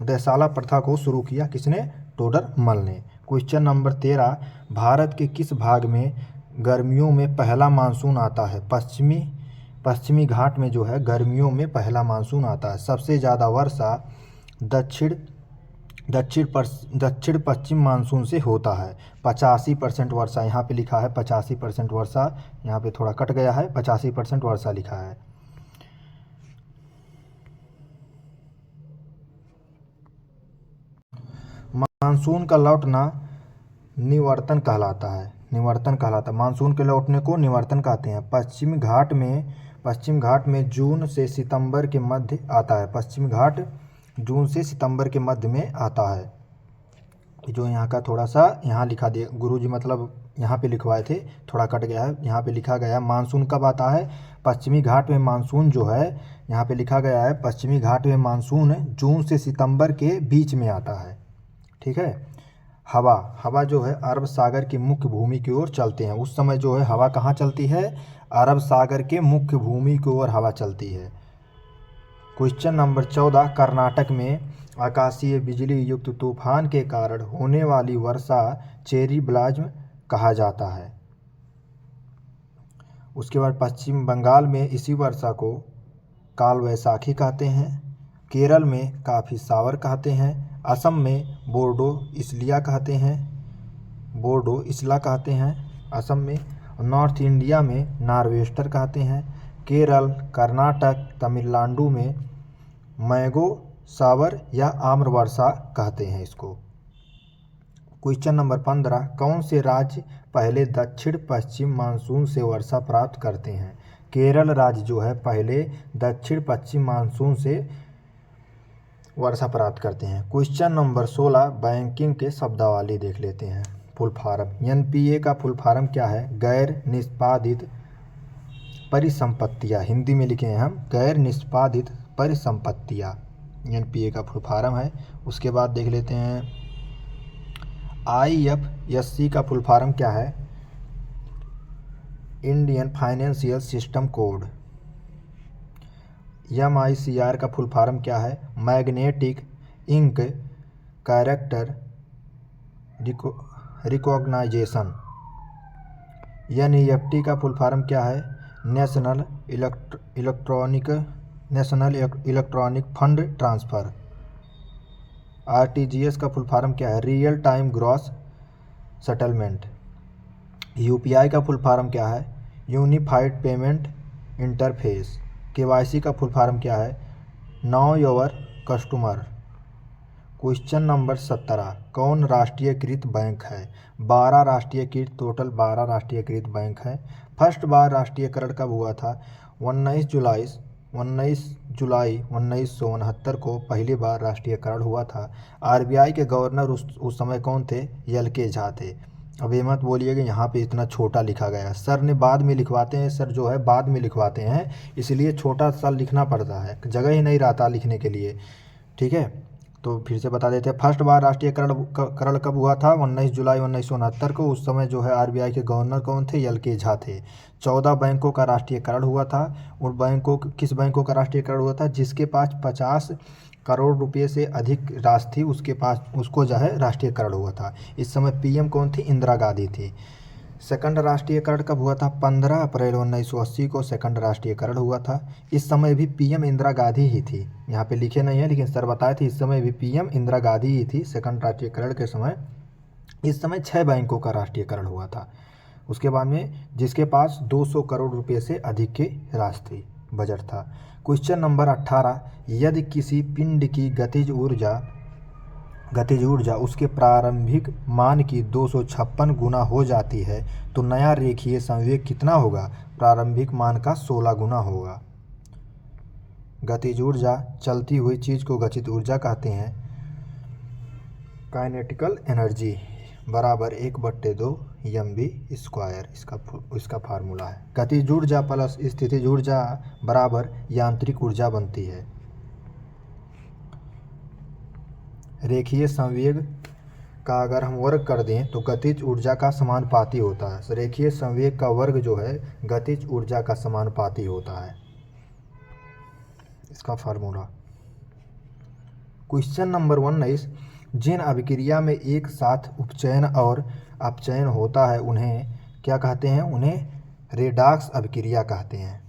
दहसाला प्रथा को शुरू किया किसने? टोडरमल ने। क्वेश्चन नंबर 13, भारत के किस भाग में गर्मियों में पहला मानसून आता है? पश्चिमी घाट में जो है गर्मियों में पहला मानसून आता है। सबसे ज़्यादा वर्षा दक्षिण पश्चिम मानसून से होता है। 85% वर्षा यहाँ पे लिखा है। 85% वर्षा यहाँ पे थोड़ा कट गया है, 85% वर्षा लिखा है। मानसून का लौटना निवर्तन कहलाता है। मानसून के लौटने को निवर्तन कहते हैं। पश्चिम घाट में जून से सितंबर के मध्य आता है। पश्चिम घाट जून से सितंबर के मध्य में आता है। जो यहाँ का थोड़ा सा यहाँ लिखा दिया गुरुजी, मतलब यहाँ पे लिखवाए थे, थोड़ा कट गया है। यहाँ पे लिखा गया है मानसून कब आता है? पश्चिमी घाट में मानसून जो है यहाँ पे लिखा गया है पश्चिमी घाट में मानसून जून से सितंबर के बीच में आता है। ठीक है। हवा जो है अरब सागर की मुख्य भूमि की ओर चलते हैं। उस समय जो है हवा कहाँ चलती है? अरब सागर के मुख्य भूमि की ओर हवा चलती है। क्वेश्चन नंबर 14, कर्नाटक में आकाशीय बिजली युक्त तूफान के कारण होने वाली वर्षा चेरी ब्लाज्म कहा जाता है। उसके बाद पश्चिम बंगाल में इसी वर्षा को काल वैसाखी कहते हैं। केरल में काफ़ी सावर कहते हैं। असम में बोर्डो इसलिया कहते हैं, बोर्डो इसला कहते हैं असम में। नॉर्थ इंडिया में नार्वेस्टर कहते हैं। केरल, कर्नाटक, तमिलनाडु में मैंगो सावर या आम्रवर्षा कहते हैं इसको। क्वेश्चन नंबर 15, कौन से राज्य पहले दक्षिण पश्चिम मानसून से वर्षा प्राप्त करते हैं? केरल राज्य जो है पहले दक्षिण पश्चिम मानसून से वर्षा प्राप्त करते हैं। क्वेश्चन नंबर 16, बैंकिंग के शब्दावली देख लेते हैं। फुल फॉर्म, एनपीए का फुल फॉर्म क्या है? गैर निष्पादित परिसंपत्तियाँ, हिंदी में लिखे हैं हम, गैर निष्पादित परिसंपत्तियाँ एनपीए का फुल फॉर्म है। उसके बाद देख लेते हैं आईएफएससी का फुल फॉर्म क्या है? Indian financial system code. MICR का फुल फॉर्म क्या है? Magnetic ink character recognition. NEFT का फुल फॉर्म क्या है? National electronic fund transfer. RTGS का फुल फॉर्म क्या है? Real time gross settlement. UPI का फुल फॉर्म क्या है? Unified payment interface. केवाईसी का फुल फॉर्म क्या है? Know your customer. Question number 17, कौन राष्ट्रीयकृत बैंक है? 12 राष्ट्रीयकृत, टोटल 12 राष्ट्रीयकृत बैंक है। फर्स्ट बार राष्ट्रीयकरण कब हुआ था? 19 जुलाई 1969 को पहली बार राष्ट्रीयकरण हुआ था। आरबीआई के गवर्नर उस समय कौन थे? एल.के. झा थे। अब ये मत बोलिएगा यहाँ पे इतना छोटा लिखा गया, सर ने बाद में लिखवाते हैं, सर जो है बाद में लिखवाते हैं, इसलिए छोटा सा लिखना पड़ता है, जगह ही नहीं रहता लिखने के लिए। ठीक है, तो फिर से बता देते हैं। फर्स्ट बार राष्ट्रीयकरण कब हुआ था? 19 जुलाई 1969 को। उस समय जो है आरबीआई के गवर्नर कौन थे? एल.के. झा थे। 14 बैंकों का राष्ट्रीयकरण हुआ था। और किस बैंकों का राष्ट्रीयकरण हुआ था? जिसके पास 50 करोड़ रुपए से अधिक राशि थी उसको जो है राष्ट्रीयकरण हुआ था। इस समय पीएम कौन थी? इंदिरा गांधी थी। सेकंड राष्ट्रीयकरण कब हुआ था? 15 अप्रैल 1980 को सेकंड राष्ट्रीयकरण हुआ था। इस समय भी पीएम इंदिरा गांधी ही थी। यहाँ पे लिखे नहीं है लेकिन सर बताए थे, इस समय भी पीएम इंदिरा गांधी ही थी सेकंड राष्ट्रीयकरण के समय। इस समय 6 बैंकों का राष्ट्रीयकरण हुआ था। उसके बाद में जिसके पास 200 करोड़ रुपये से अधिक की राशि थी, बजट था। क्वेश्चन नंबर 18, यदि किसी पिंड की गतिज ऊर्जा उसके प्रारंभिक मान की 256 गुना हो जाती है तो नया रेखीय संवेग कितना होगा? प्रारंभिक मान का 16 गुना होगा। गतिज ऊर्जा, चलती हुई चीज़ को गतिज ऊर्जा कहते हैं। काइनेटिकल एनर्जी बराबर 1/2 mv², इसका फार्मूला है। गतिज ऊर्जा प्लस स्थितिज ऊर्जा बराबर यांत्रिक ऊर्जा बनती है। रेखीय संवेग का अगर हम वर्ग कर दें तो गतिज ऊर्जा का समानुपाती होता है। रेखीय संवेग का वर्ग जो है गतिज ऊर्जा का समानुपाती होता है, इसका फार्मूला। क्वेश्चन नंबर 19, जिन अभिक्रिया में एक साथ उपचयन और अपचयन होता है उन्हें क्या कहते हैं? उन्हें रेडॉक्स अभिक्रिया कहते हैं।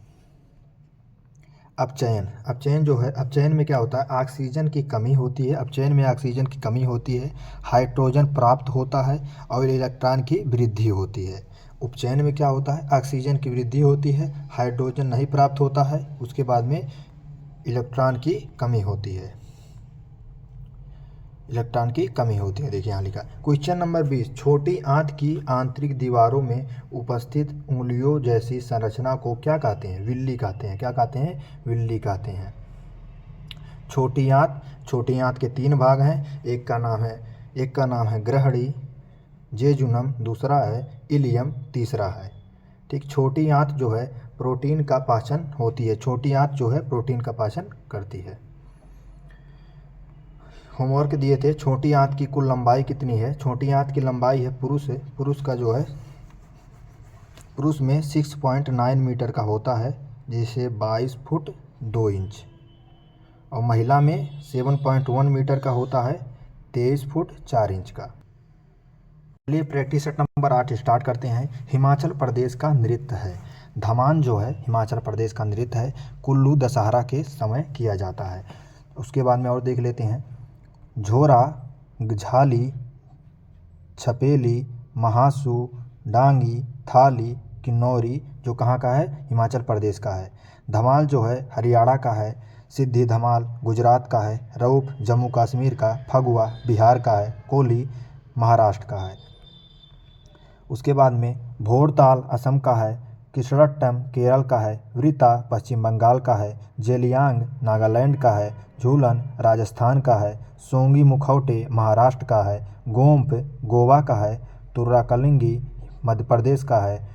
अपचयन जो है, अपचयन में क्या होता है? ऑक्सीजन की कमी होती है। अपचयन में ऑक्सीजन की कमी होती है, हाइड्रोजन प्राप्त होता है और इलेक्ट्रॉन की वृद्धि होती है। उपचयन में क्या होता है? ऑक्सीजन की वृद्धि होती है, हाइड्रोजन नहीं प्राप्त होता है, उसके बाद में इलेक्ट्रॉन की कमी होती है। देखिए यहाँ लिखा। क्वेश्चन नंबर 20, छोटी आंत की आंतरिक दीवारों में उपस्थित उंगलियों जैसी संरचना को क्या कहते हैं? विल्ली कहते हैं। क्या कहते हैं? विल्ली कहते हैं। छोटी आंत के 3 भाग हैं। एक का नाम है ग्रहणी, जेजुनम दूसरा है, इलियम तीसरा है। ठीक, छोटी आंत जो है प्रोटीन का पाचन होती है। छोटी आंत जो है प्रोटीन का पाचन करती है। होमवर्क दिए थे, छोटी आंत की कुल लंबाई कितनी है? छोटी आंत की लंबाई है, पुरुष का जो है, पुरुष में 6.9 मीटर का होता है, जिसे 22 फुट 2 इंच, और महिला में 7.1 मीटर का होता है, 23 फुट 4 इंच का। चलिए प्रैक्टिस सेट नंबर 8 स्टार्ट करते हैं। हिमाचल प्रदेश का नृत्य है धमान, जो है हिमाचल प्रदेश का नृत्य है, कुल्लू दशहरा के समय किया जाता है। उसके बाद में और देख लेते हैं, झोरा, झाली, छपेली, महासू, डांगी, थाली, किन्नौरी जो कहाँ का है, हिमाचल प्रदेश का है। धमाल जो है हरियाणा का है। सिद्धि धमाल गुजरात का है। रऊफ जम्मू कश्मीर का। फगुआ बिहार का है। कोली महाराष्ट्र का है। उसके बाद में भोरताल असम का है। कृष्णट्टम केरल का है। वृता पश्चिम बंगाल का है। जेलियांग नागालैंड का है। झूलन राजस्थान का है। सोंगी मुखौटे महाराष्ट्र का है। गोम्प गोवा का है। तुर्राकलिंगी मध्य प्रदेश का है।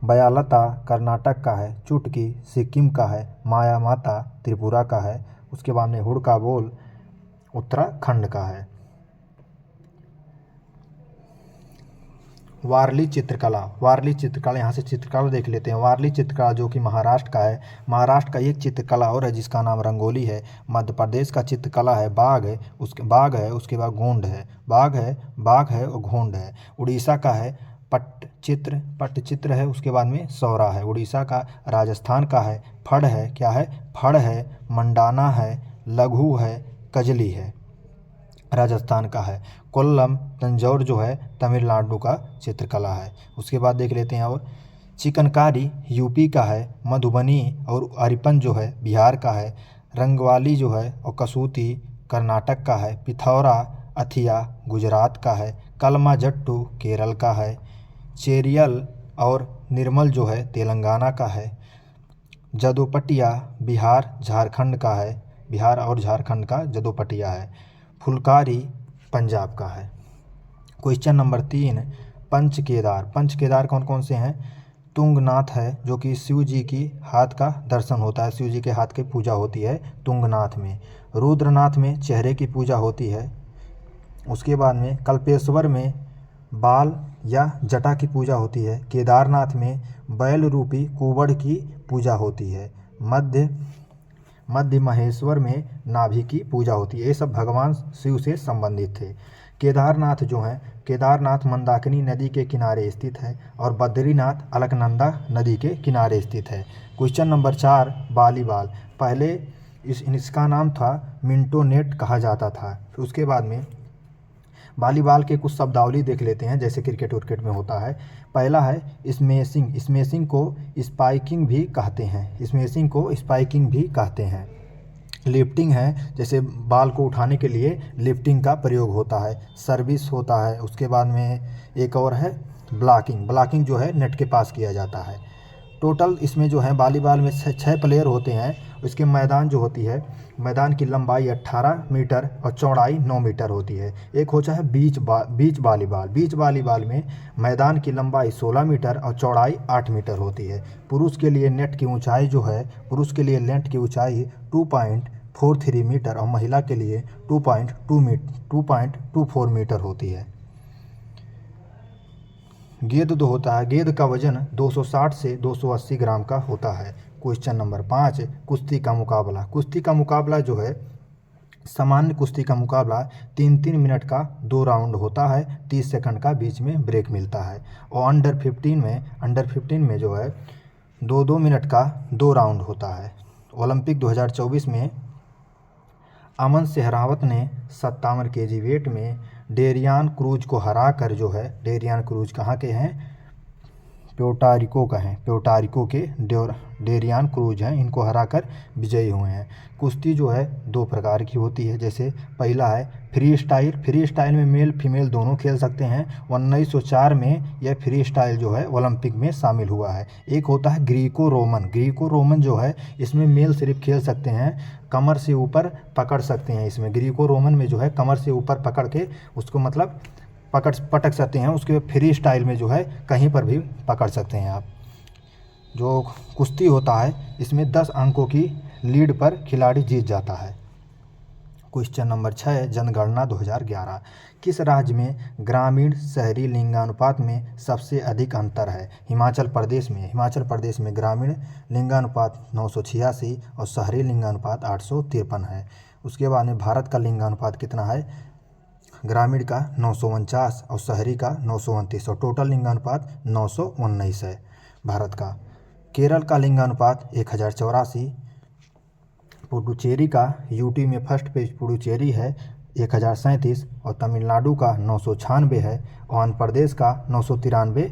बयालता कर्नाटक का है। चुटकी सिक्किम का है। माया माता त्रिपुरा का है। उसके बाद में हुड़का बोल उत्तराखंड का है। वारली चित्रकला, वारली चित्रकला यहाँ से चित्रकला देख लेते हैं। वारली चित्रकला जो कि महाराष्ट्र का है। महाराष्ट्र का एक चित्रकला और है जिसका नाम रंगोली है। मध्य प्रदेश का चित्रकला है बाघ है, उसके बाद गोंड है। बाघ है और गोंड है। उड़ीसा का है पट्टचित्र है। उसके बाद में सौरा है उड़ीसा का। राजस्थान का है फड़ है, क्या है, फड़ है। मंडाना है, लघु है, कजली है, राजस्थान का है। कोल्लम तंजौर जो है तमिलनाडु का चित्रकला है। उसके बाद देख लेते हैं और चिकनकारी यूपी का है। मधुबनी और अरिपन जो है बिहार का है। रंगवाली जो है और कसूती कर्नाटक का है। पिथौरा अथिया गुजरात का है। कलमा जट्टू केरल का है। चेरियल और निर्मल जो है तेलंगाना का है। जदोपटिया बिहार झारखंड का है। बिहार और झारखंड का जदोपटिया है। फुलकारी पंजाब का है। क्वेश्चन नंबर 3 पंच केदार कौन कौन से हैं। तुंगनाथ है जो कि शिव जी की हाथ का दर्शन होता है, शिव जी के हाथ की पूजा होती है तुंगनाथ में। रुद्रनाथ में चेहरे की पूजा होती है। उसके बाद में कल्पेश्वर में बाल या जटा की पूजा होती है। केदारनाथ में बैल रूपी कुबड़ की पूजा होती है। मध्य महेश्वर में नाभि की पूजा होती है। ये सब भगवान शिव से संबंधित थे। केदारनाथ जो है, केदारनाथ मंदाकिनी नदी के किनारे स्थित है और बद्रीनाथ अलकनंदा नदी के किनारे स्थित है। Question number 4 volleyball. पहले इसका नाम था मिंटोनेट कहा जाता था। उसके बाद में वॉलीबॉल के कुछ शब्दावली देख लेते हैं जैसे क्रिकेट विकेट में होता है। पहला है स्मैशिंग को स्पाइकिंग भी कहते हैं। लिफ्टिंग है, जैसे बाल को उठाने के लिए लिफ्टिंग का प्रयोग होता है। सर्विस होता है। उसके बाद में एक और है ब्लॉकिंग जो है नेट के पास किया जाता है। टोटल इसमें जो है वॉलीबॉल में 6 प्लेयर होते हैं। इसके मैदान जो होती है, मैदान की लंबाई 18 मीटर और चौड़ाई 9 मीटर होती है। एक होता है बीच वॉलीबॉल में मैदान की लंबाई 16 मीटर और चौड़ाई 8 मीटर होती है। पुरुष के लिए नेट की ऊंचाई 2.43 मीटर और महिला के लिए 2.24 मीटर होती है। गेंद होता है, गेंद का वजन 260 से 280 ग्राम का होता है। क्वेश्चन नंबर 5 कुश्ती का मुकाबला जो है, सामान्य कुश्ती का मुकाबला 3 मिनट का 2 राउंड होता है। 30 सेकंड का बीच में ब्रेक मिलता है। और अंडर 15 में जो है 2 मिनट का 2 राउंड होता है। ओलंपिक 2024 में अमन सेहरावत ने 57 kg वेट में डेरियान क्रूज को हरा कर जो है, डेरियान क्रूज कहाँ के हैं, प्योर्टोरिको के डेरियान क्रूज हैं, इनको हराकर विजयी हुए हैं। कुश्ती जो है 2 प्रकार की होती है। जैसे पहला है फ्री स्टाइल में मेल फीमेल दोनों खेल सकते हैं। 1904 में यह फ्री स्टाइल जो है ओलंपिक में शामिल हुआ है। एक होता है ग्रीको रोमन जो है, इसमें मेल सिर्फ खेल सकते हैं, कमर से ऊपर पकड़ सकते हैं। इसमें ग्रीको रोमन में जो है कमर से ऊपर पकड़ के उसको मतलब पटक सकते हैं। उसके फ्री स्टाइल में जो है कहीं पर भी पकड़ सकते हैं आप। जो कुश्ती होता है इसमें 10 अंकों की लीड पर खिलाड़ी जीत जाता है। क्वेश्चन नंबर 6 जनगणना 2011। किस राज्य में ग्रामीण शहरी लिंगानुपात में सबसे अधिक अंतर है। हिमाचल प्रदेश में ग्रामीण लिंगानुपात 986 और शहरी लिंगानुपात 853 है। उसके बाद में भारत का लिंगानुपात कितना है, ग्रामीण का 949 और शहरी का 929 और टोटल लिंगानुपात 919 है भारत का। केरल का लिंगानुपात 1084। पुडुचेरी का यूटी में फर्स्ट पेज पुडुचेरी है, 1037 और तमिलनाडु का 996 है और आंध्र प्रदेश का 993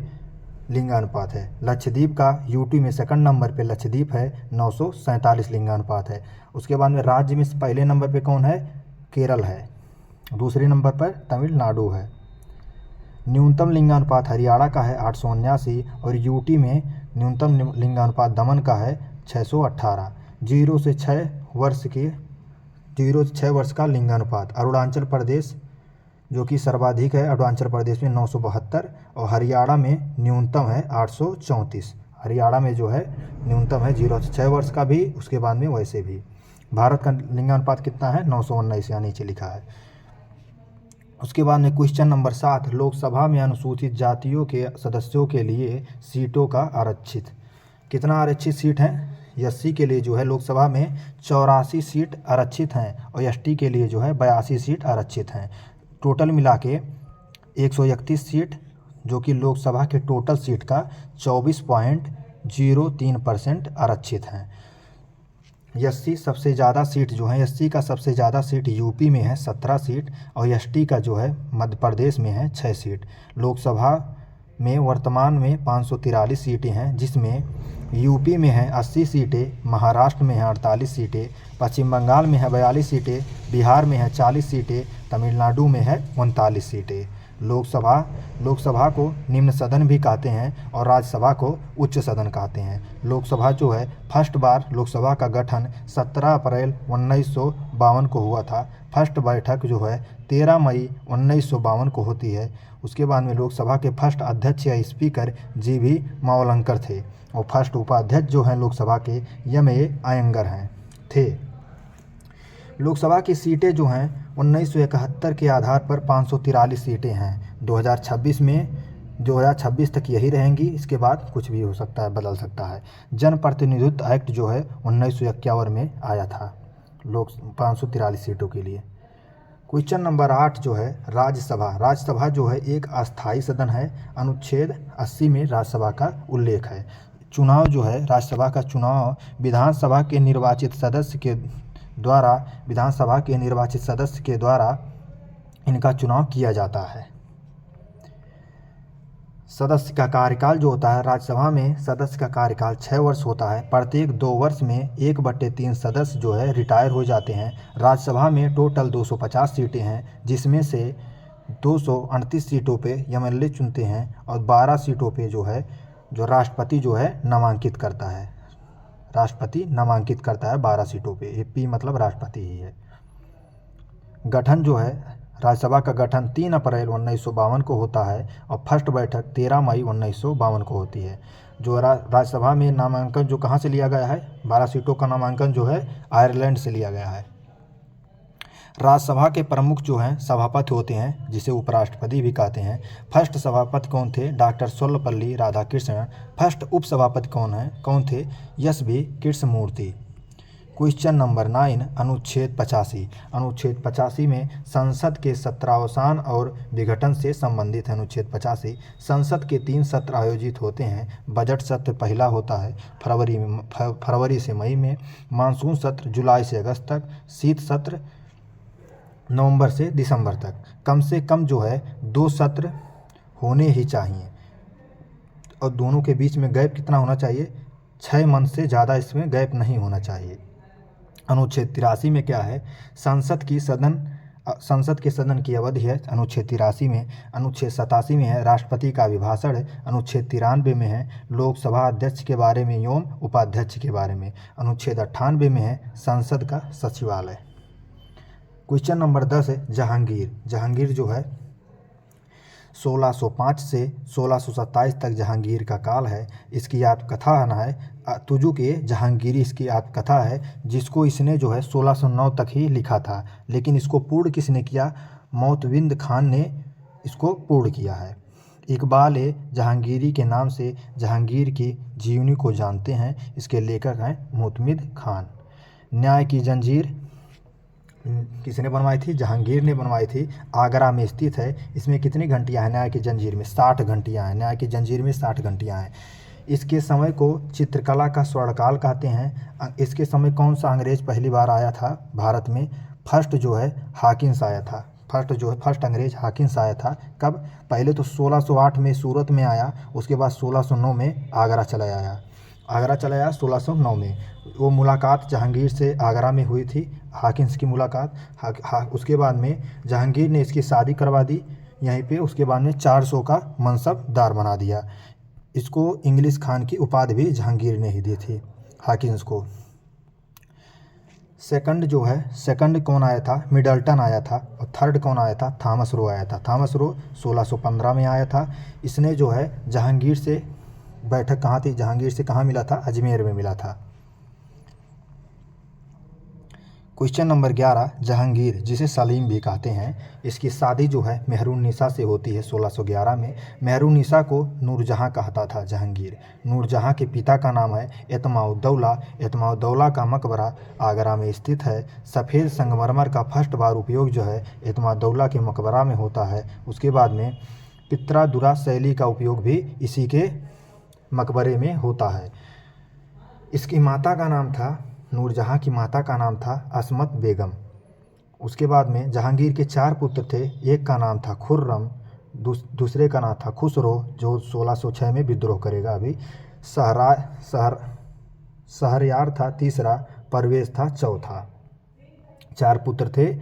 लिंगानुपात है। लक्षद्वीप का यूटी में सेकंड नंबर पे लक्षद्वीप है, 947 लिंगानुपात है। उसके बाद में राज्य में पहले नंबर पे कौन है? केरल है। दूसरे नंबर पर तमिलनाडु है। न्यूनतम लिंगानुपात हरियाणा का है 879 और यूटी में न्यूनतम लिंगानुपात दमन का है 618। 0 से 6 वर्ष का लिंगानुपात अरुणाचल प्रदेश जो कि सर्वाधिक है, अरुणाचल प्रदेश में 972 और हरियाणा में न्यूनतम है 834। हरियाणा में जो है न्यूनतम है 0 से 6 वर्ष का भी, उसके बाद में वैसे भी। भारत का लिंगानुपात कितना है? 919 यहाँ नीचे लिखा है। उसके बाद में क्वेश्चन नंबर 7, लोकसभा में अनुसूचित जातियों के सदस्यों के लिए सीटों का आरक्षित कितना आरक्षित सीट है? एससी के लिए जो है लोकसभा में 84 सीट आरक्षित हैं और एसटी के लिए जो है 82 सीट आरक्षित हैं। टोटल मिला के 131 सीट जो कि लोकसभा के टोटल सीट का 24.03% आरक्षित हैं। एससी सबसे ज़्यादा सीट जो है, एससी का सबसे ज़्यादा सीट यूपी में है 17 सीट और एसटी का जो है मध्य प्रदेश में है 6 सीट। लोकसभा में वर्तमान में 543 सीटें हैं जिसमें यूपी में है 80 सीटें, महाराष्ट्र में है 48 सीटें, पश्चिम बंगाल में है 42 सीटें, बिहार में है 40 सीटें, तमिलनाडु में है 39 सीटें। लोकसभा को निम्न सदन भी कहते हैं और राज्यसभा को उच्च सदन कहते हैं। लोकसभा जो है फर्स्ट बार लोकसभा का गठन 17 अप्रैल 1952 को हुआ था। फर्स्ट बैठक जो है 13 मई 1952 को होती है। उसके बाद में लोकसभा के फर्स्ट अध्यक्ष या स्पीकर जी.वी. मावलंकर थे और फर्स्ट उपाध्यक्ष जो हैं लोकसभा के M.A. अयंगर हैं थे। लोकसभा की सीटें जो हैं 1971 के आधार पर 543 सीटें हैं। 2026 तक यही रहेंगी, इसके बाद कुछ भी हो सकता है, बदल सकता है। जन प्रतिनिधित्व एक्ट जो है 1951 में आया था 543 सीटों के लिए। क्वेश्चन नंबर 8 जो है राज्यसभा जो है एक अस्थायी सदन है। अनुच्छेद 80 में राज्यसभा का उल्लेख है। चुनाव जो है राज्यसभा का चुनाव विधानसभा के निर्वाचित सदस्य के द्वारा इनका चुनाव किया जाता है। सदस्य का कार्यकाल जो होता है राज्यसभा में, सदस्य का कार्यकाल 6 वर्ष होता है। प्रत्येक 2 वर्ष में 1/3 सदस्य जो है रिटायर हो जाते हैं। राज्यसभा में टोटल 250 सीटें हैं जिसमें से 238 सीटों पे MLA चुनते हैं और 12 सीटों पे जो राष्ट्रपति जो है नामांकित करता है। राष्ट्रपति नामांकित करता है 12 सीटों पे। AP मतलब राष्ट्रपति ही है। गठन जो है राज्यसभा का गठन 3 अप्रैल 1952 को होता है और फर्स्ट बैठक 13 मई 1952 को होती है। जो राज्यसभा में नामांकन जो कहाँ से लिया गया है? 12 सीटों का नामांकन जो है आयरलैंड से लिया गया है। राज्यसभा के प्रमुख जो हैं सभापति होते हैं जिसे उपराष्ट्रपति भी कहते हैं। फर्स्ट सभापति कौन थे? डॉक्टर सर्वपल्ली राधाकृष्णन। फर्स्ट उपसभापति कौन थे? SV कृष्णमूर्ति। क्वेश्चन नंबर 9 अनुच्छेद 85। अनुच्छेद 85 में संसद के सत्रावसान और विघटन से संबंधित है। अनुच्छेद 85 संसद के 3 सत्र आयोजित होते हैं। बजट सत्र पहला होता है फरवरी से मई में, मानसून सत्र जुलाई से अगस्त तक, शीत सत्र नवंबर से दिसंबर तक। कम से कम जो है 2 सत्र होने ही चाहिए और दोनों के बीच में गैप कितना होना चाहिए? 6 मंथ से ज़्यादा इसमें गैप नहीं होना चाहिए। अनुच्छेद 83 में क्या है? संसद के सदन की अवधि है अनुच्छेद 83 में। अनुच्छेद 87 में है राष्ट्रपति का अभिभाषण। अनुच्छेद 93 में है लोकसभा अध्यक्ष के बारे में एवं उपाध्यक्ष के बारे में। अनुच्छेद 98 में है संसद का सचिवालय। क्वेश्चन नंबर 10 है जहांगीर जो है 1605 से 1627 तक जहांगीर का काल है। इसकी आत्मकथा है तुजुक ए जहांगीरी इसकी आत्मकथा है जिसको इसने जो है 1609 तक ही लिखा था, लेकिन इसको पूर्ण किसने किया? मोतविंद खान ने इसको पूर्ण किया है। इकबाल ए जहांगीरी के नाम से जहांगीर की जीवनी को जानते हैं। इसके लेखक हैं मोतविंद खान। न्याय की जंजीर किसने बनवाई थी? जहांगीर ने बनवाई थी। आगरा में स्थित है। इसमें कितनी घंटियां हैं? न्याय की जंजीर में 60 घंटियां हैं। न्याय की जंजीर में 60 घंटियां हैं। इसके समय को चित्रकला का स्वर्णकाल कहते हैं। इसके समय कौन सा अंग्रेज पहली बार आया था भारत में? फर्स्ट जो है हाकिन्स आया था, फर्स्ट अंग्रेज हाकिन्स आया था। कब? पहले तो 1608 में सूरत में आया, उसके बाद 1609 में आगरा चला आया। 1609 में वो मुलाकात जहांगीर से आगरा में हुई थी, हाकिन्स की मुलाकात। उसके बाद में जहांगीर ने इसकी शादी करवा दी यहीं पे। उसके बाद में 400 का मनसबदार बना दिया। इसको इंग्लिश खान की उपाधि भी जहांगीर ने ही दी थी हाकिन्स को। सेकंड कौन आया था? मिडल्टन आया था। और थर्ड कौन आया था? थॉमस रो आया था। थॉमस रो 1615 में आया था। इसने जो है जहांगीर से बैठक कहाँ थी? जहांगीर से कहाँ मिला था? अजमेर में मिला था। क्वेश्चन नंबर 11, जहांगीर जिसे सलीम भी कहते हैं, इसकी शादी जो है मेहरुन्निसा से होती है 1611 में। मेहरुन्निसा को नूरजहाँ कहता था जहांगीर। नूरजहाँ के पिता का नाम है एतमाउद्दौला। एतमाउद्दौला का मकबरा आगरा में स्थित है। सफ़ेद संगमरमर का फर्स्ट बार उपयोग जो है एतमाउद्दौला के मकबरा में होता है। उसके बाद में पित्रादुरा शैली का उपयोग भी इसी के मकबरे में होता है। इसकी माता का नाम था, नूरजहाँ की माता का नाम था असमत बेगम। उसके बाद में जहांगीर के 4 पुत्र थे। एक का नाम था खुर्रम, दूसरे का नाम था खुसरो जो 1606 में विद्रोह करेगा अभी। शहरयार था तीसरा, परवेज़ था चौथा। 4 पुत्र थे।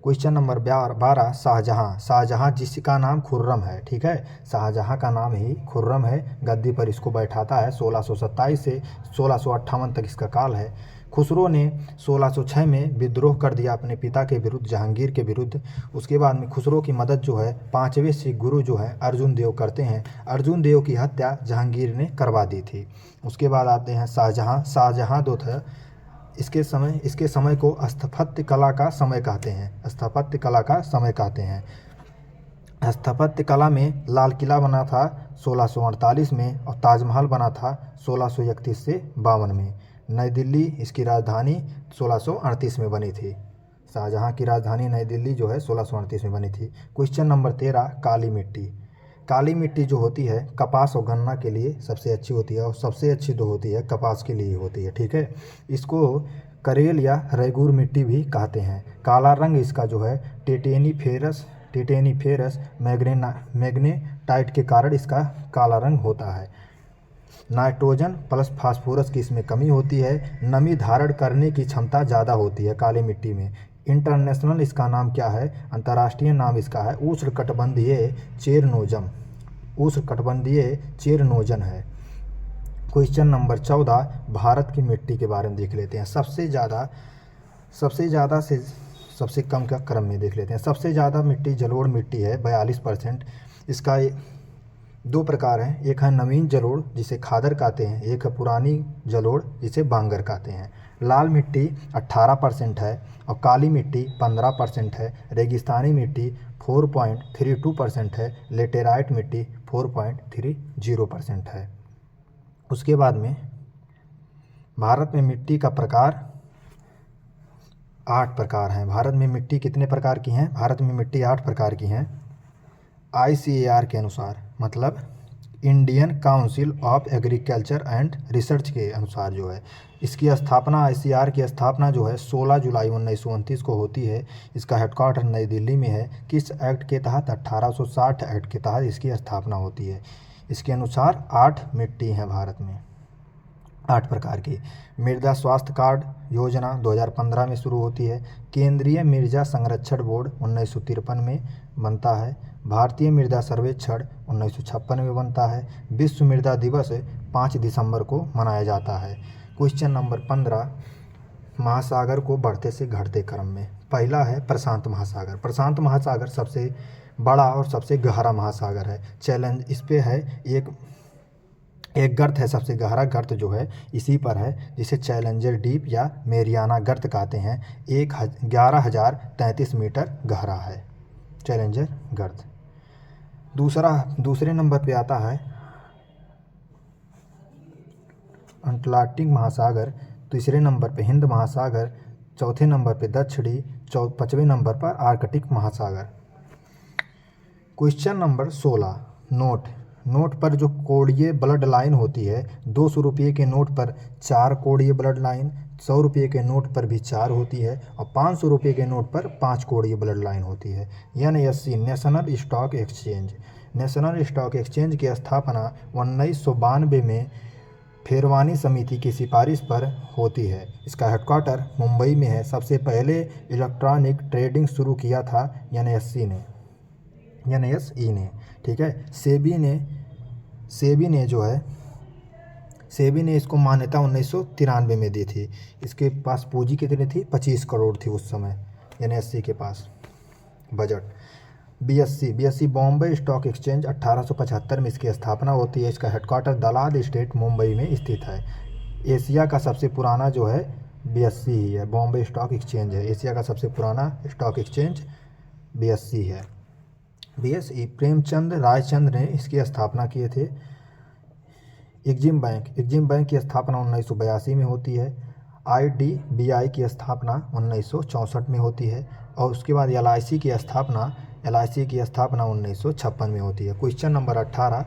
क्वेश्चन नंबर 12, शाहजहाँ जिसका नाम खुर्रम है, ठीक है, शाहजहाँ का नाम ही खुर्रम है। गद्दी पर इसको बैठाता है। 1627 से 1658 तक इसका काल है। खुसरो ने 1606 में विद्रोह कर दिया अपने पिता के विरुद्ध, जहांगीर के विरुद्ध। उसके बाद में खुसरो की मदद जो है 5वें सिख गुरु जो है अर्जुन देव करते हैं। अर्जुन देव की हत्या जहांगीर ने करवा दी थी। उसके बाद आते हैं शाहजहाँ दो था। इसके समय को स्थापत्य कला का समय कहते हैं। स्थापत्य कला का समय कहते हैं। स्थापत्य कला में लाल किला बना था 1648 में और ताजमहल बना था 1631 से 52 में। नई दिल्ली इसकी राजधानी 1638 में बनी थी। शाहजहाँ की राजधानी नई दिल्ली जो है 1638 में बनी थी। क्वेश्चन नंबर 13, काली मिट्टी। काली मिट्टी जो होती है कपास और गन्ना के लिए सबसे अच्छी होती है और सबसे अच्छी जो होती है कपास के लिए होती है, ठीक है। इसको करेल या रेगूर मिट्टी भी कहते हैं। काला रंग इसका जो है टेटेनीफेरस मैग्नेटाइट के कारण इसका काला रंग होता है। नाइट्रोजन प्लस फास्फोरस की इसमें कमी होती है। नमी धारण करने की क्षमता ज़्यादा होती है काली मिट्टी में। इंटरनेशनल इसका नाम क्या है? अंतर्राष्ट्रीय नाम इसका है उष्णकटिबंधीय चेरनोजन है। क्वेश्चन नंबर 14, भारत की मिट्टी के बारे में देख लेते हैं। सबसे ज़्यादा से सबसे कम का क्रम में देख लेते हैं। सबसे ज़्यादा मिट्टी जलोढ़ मिट्टी है 42%। इसका 2 प्रकार हैं, एक है नवीन जलोढ़ जिसे खादर कहते हैं, एक है पुरानी जलोढ़ जिसे बांगर कहते हैं। लाल मिट्टी 18% है और काली मिट्टी 15% है। रेगिस्तानी मिट्टी 4.32% है। लेटेराइट मिट्टी 4.30% है। उसके बाद में भारत में मिट्टी का प्रकार 8 प्रकार हैं। भारत में मिट्टी कितने प्रकार की हैं? भारत में मिट्टी 8 प्रकार की हैं। ICAR के अनुसार, मतलब Indian council of agriculture and research के अनुसार जो है इसकी स्थापना, ICAR की स्थापना जो है 16 जुलाई 1929 को होती है। इसका हेडक्वार्टर नई दिल्ली में है। किस एक्ट के तहत? 1860 एक्ट के तहत इसकी स्थापना होती है। इसके अनुसार 8 मिट्टी हैं भारत में, 8 प्रकार की। मृदा स्वास्थ्य कार्ड योजना 2015 में शुरू होती है। केंद्रीय मृदा संरक्षण बोर्ड 1953 में बनता है। भारतीय मृदा सर्वेक्षण 1956 में बनता है। विश्व मृदा दिवस 5 दिसंबर को मनाया जाता है। क्वेश्चन नंबर 15, महासागर को बढ़ते से घटते क्रम में। पहला है प्रशांत महासागर। प्रशांत महासागर सबसे बड़ा और सबसे गहरा महासागर है। चैलेंज इस पे है, एक गर्त है, सबसे गहरा गर्त जो है इसी पर है, जिसे चैलेंजर डीप या मेरियाना गर्त कहते हैं। 11,033 मीटर गहरा है चैलेंजर गर्त। दूसरे नंबर पे आता है अटलांटिक महासागर। तीसरे नंबर पे हिंद महासागर। चौथे नंबर पे दक्षिणी। 5वें नंबर पर आर्कटिक महासागर। क्वेश्चन नंबर 16, नोट नोट पर जो कोड़ीय ब्लड लाइन होती है, 200 रुपये के नोट पर 4 कोड़ीय ब्लड लाइन, 100 रुपये के नोट पर भी 4 होती है और 500 रुपये के नोट पर 5 कोड़ीय ब्लड लाइन होती है। NSE national stock exchange. National stock exchange की स्थापना 1992 में फेरवानी समिति की सिफारिश पर होती है। इसका हेडक्वार्टर मुंबई में है। सबसे पहले इलेक्ट्रॉनिक ट्रेडिंग शुरू किया था NSE ने, ठीक है। सेबी ने इसको मान्यता 1993 में दी थी। इसके पास पूंजी कितनी थी? 25 करोड़ थी उस समय NSE के पास budget. BSE Bombay stock exchange 1875 में इसकी स्थापना होती है। इसका हेडक्वार्टर दलाल स्टेट मुंबई में स्थित है। एशिया का सबसे पुराना जो है BSE ही है, बॉम्बे स्टॉक एक्सचेंज है। एशिया का सबसे पुराना स्टॉक एक्सचेंज BSE है। BSE प्रेमचंद रायचंद ने इसकी स्थापना किए थे। एग्जिम बैंक की स्थापना 1982 में होती है। IDBI की स्थापना 1964 में होती है और उसके बाद LIC की स्थापना 1956 में होती है। क्वेश्चन नंबर 18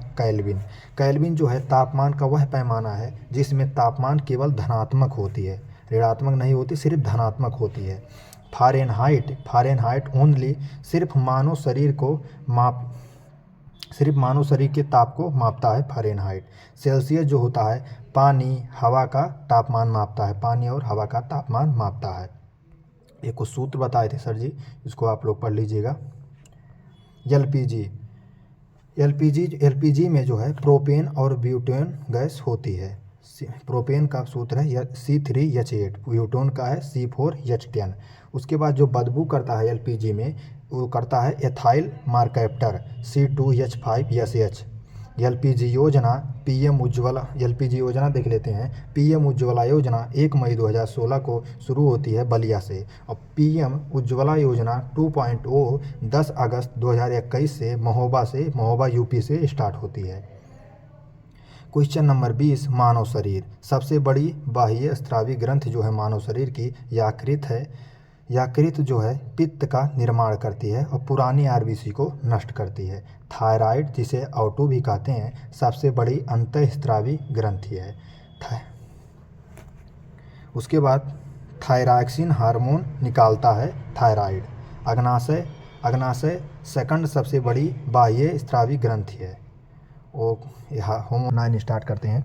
केल्विन जो है तापमान का वह पैमाना है जिसमें तापमान केवल धनात्मक होती है, ऋणात्मक नहीं होती, सिर्फ धनात्मक होती है। फ़ारेनहाइट ओनली सिर्फ मानव शरीर के ताप को मापता है फ़ारेनहाइट। सेल्सियस जो होता है पानी हवा का तापमान मापता है, पानी और हवा का तापमान मापता है। ये कुछ सूत्र बताए थे सर जी, इसको आप लोग पढ़ लीजिएगा। एलपीजी में जो है प्रोपेन और ब्यूटेन गैस होती है। प्रोपेन का सूत्र है C3H8, ब्यूटेन का है C4H10। उसके बाद जो बदबू करता है एलपीजी में वो करता है एथाइल मार्कैप्टर C2H5SH। एलपीजी योजना PM उज्ज्वला देख लेते हैं। PM उज्ज्वला योजना 1 मई 2016 को शुरू होती है बलिया से और PM उज्ज्वला योजना 2.0 10 अगस्त 2021 से महोबा UP से स्टार्ट होती है। क्वेश्चन नंबर 20 मानव शरीर। सबसे बड़ी बाह्य स्रावी ग्रंथि जो है मानव शरीर की यकृत है। यकृत जो है पित्त का निर्माण करती है और पुरानी RBC को नष्ट करती है। थायराइड जिसे O2 भी कहते हैं सबसे बड़ी अंतःस्रावी ग्रंथि है। उसके बाद थायरॉक्सिन हार्मोन निकालता है थायराइड। अग्नाशय सेकंड सबसे बड़ी बाह्य स्रावी ग्रंथि है। वो होमोनाइन स्टार्ट करते हैं।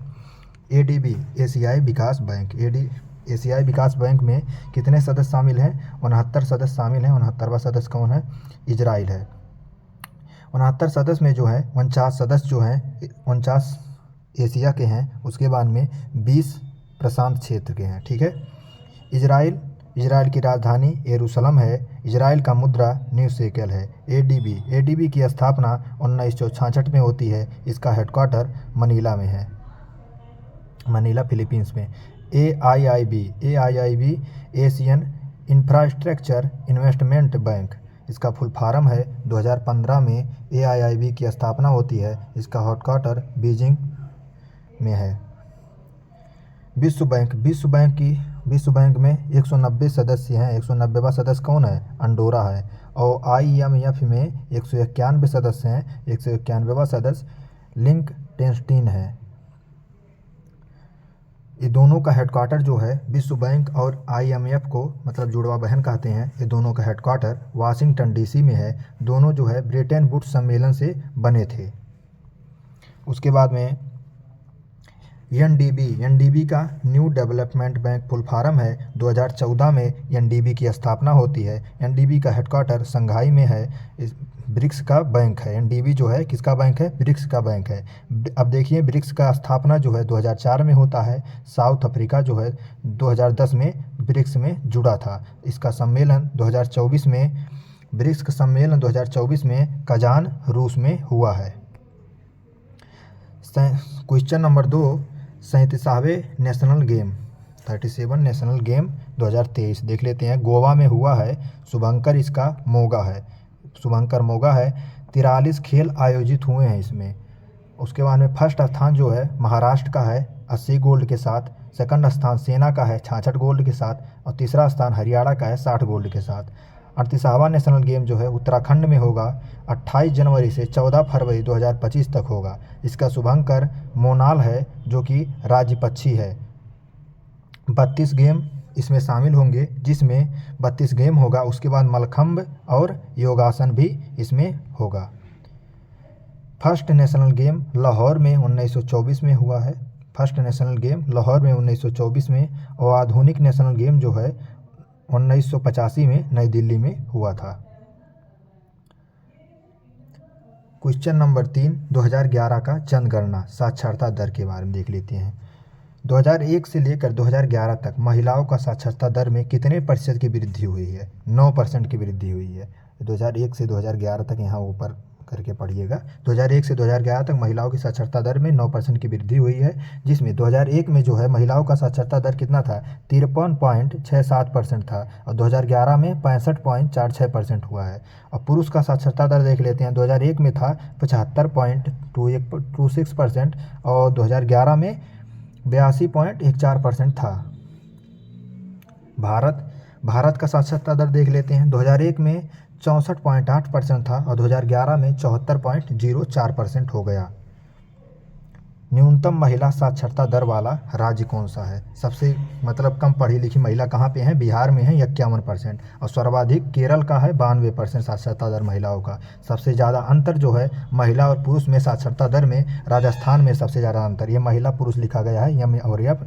ADB एशियाई विकास बैंक। एशियाई विकास बैंक में कितने सदस्य शामिल हैं? 69 सदस्य शामिल हैं। 69वां सदस्य कौन है? इजराइल है। 69 सदस्य में जो है 49 सदस्य जो हैं 49 एशिया के हैं। उसके बाद में 20 प्रशांत क्षेत्र के हैं, ठीक है। इजराइल की राजधानी यरूशलेम है। इजराइल का मुद्रा न्यू शेकेल है। ADB की स्थापना 1966 में होती है। इसका हेडक्वार्टर मनीला में है, मनीला फिलीपींस में। AIIB Asian infrastructure investment bank. इसका फुल फॉर्म है। 2015 में AIIB की स्थापना होती है। इसका हेडक्वार्टर बीजिंग में है। विश्व बैंक में 190 सदस्य हैं। 190वां सदस्य कौन है? अंडोरा है। और IMF में 191 सदस्य हैं। 191वां सदस्य लिंकटेनस्टीन है। ये दोनों का हेडक्वार्टर जो है विश्व बैंक और IMF को मतलब जुड़वा बहन कहते हैं। ये दोनों का हेडक्वार्टर वाशिंगटन DC में है। दोनों जो है ब्रेटन वुड्स सम्मेलन से बने थे। उसके बाद में NDB का new development bank full form है। 2014 में NDB की स्थापना होती है। NDB का हेडक्वार्टर संघाई में है। ब्रिक्स का बैंक है। NDB जो है किसका बैंक है? ब्रिक्स का बैंक है। अब देखिए ब्रिक्स का स्थापना जो है 2004 में होता है। साउथ अफ्रीका जो है 2010 में ब्रिक्स में जुड़ा था। इसका सम्मेलन 2024 में ब्रिक्स का सम्मेलन 2024 में कजान रूस में हुआ है। क्वेश्चन नंबर 2 37वें नेशनल गेम 37 नेशनल गेम 2023 देख लेते हैं। गोवा में हुआ है। शुभंकर इसका मोगा है। 43 खेल आयोजित हुए हैं इसमें। उसके बाद में फर्स्ट स्थान जो है महाराष्ट्र का है 80 गोल्ड के साथ। सेकंड स्थान सेना का है 66 गोल्ड के साथ और तीसरा स्थान हरियाणा का है 60 गोल्ड के साथ। 38वां नेशनल गेम जो है उत्तराखंड में होगा, 28 जनवरी से 14 फरवरी 2025 तक होगा। इसका शुभंकर मोनाल है जो कि राज्य पक्षी है। 32 गेम इसमें शामिल होंगे, जिसमें 32 गेम होगा। उसके बाद मलखंब और योगासन भी इसमें होगा। फर्स्ट नेशनल गेम लाहौर में 1924 में हुआ है। फर्स्ट नेशनल गेम लाहौर में 1924 में, और आधुनिक नेशनल गेम जो है 1985 में नई दिल्ली में हुआ था। क्वेश्चन नंबर 3, 2011 का जनगणना साक्षरता दर के बारे में देख लेते हैं। 2001 से लेकर 2011 तक महिलाओं का साक्षरता दर में कितने प्रतिशत की वृद्धि हुई है? 9% की वृद्धि हुई है। 2001 से 2011 तक यहाँ ऊपर करके पढ़िएगा। 2001 से 2011 तक महिलाओं की साक्षरता दर में 9% की वृद्धि हुई है, जिसमें 2001 में जो है महिलाओं का साक्षरता दर कितना था? 53.67% था, और 2011 में 65.46% हुआ है। और पुरुष का साक्षरता दर देख लेते हैं। 2001 में था 75.26% और 2011 में 82.14% था। भारत का साक्षरता दर देख लेते हैं। 2001 में 64.8% था और 2011 में 74.04% हो गया। न्यूनतम महिला साक्षरता दर वाला राज्य कौन सा है? सबसे कम पढ़ी लिखी महिला कहाँ पे है? बिहार में है 51%, और सर्वाधिक केरल का है 92% साक्षरता दर महिलाओं का। सबसे ज़्यादा अंतर जो है महिला और पुरुष में साक्षरता दर में, राजस्थान में सबसे ज़्यादा अंतर, ये महिला पुरुष लिखा गया है यम, और यह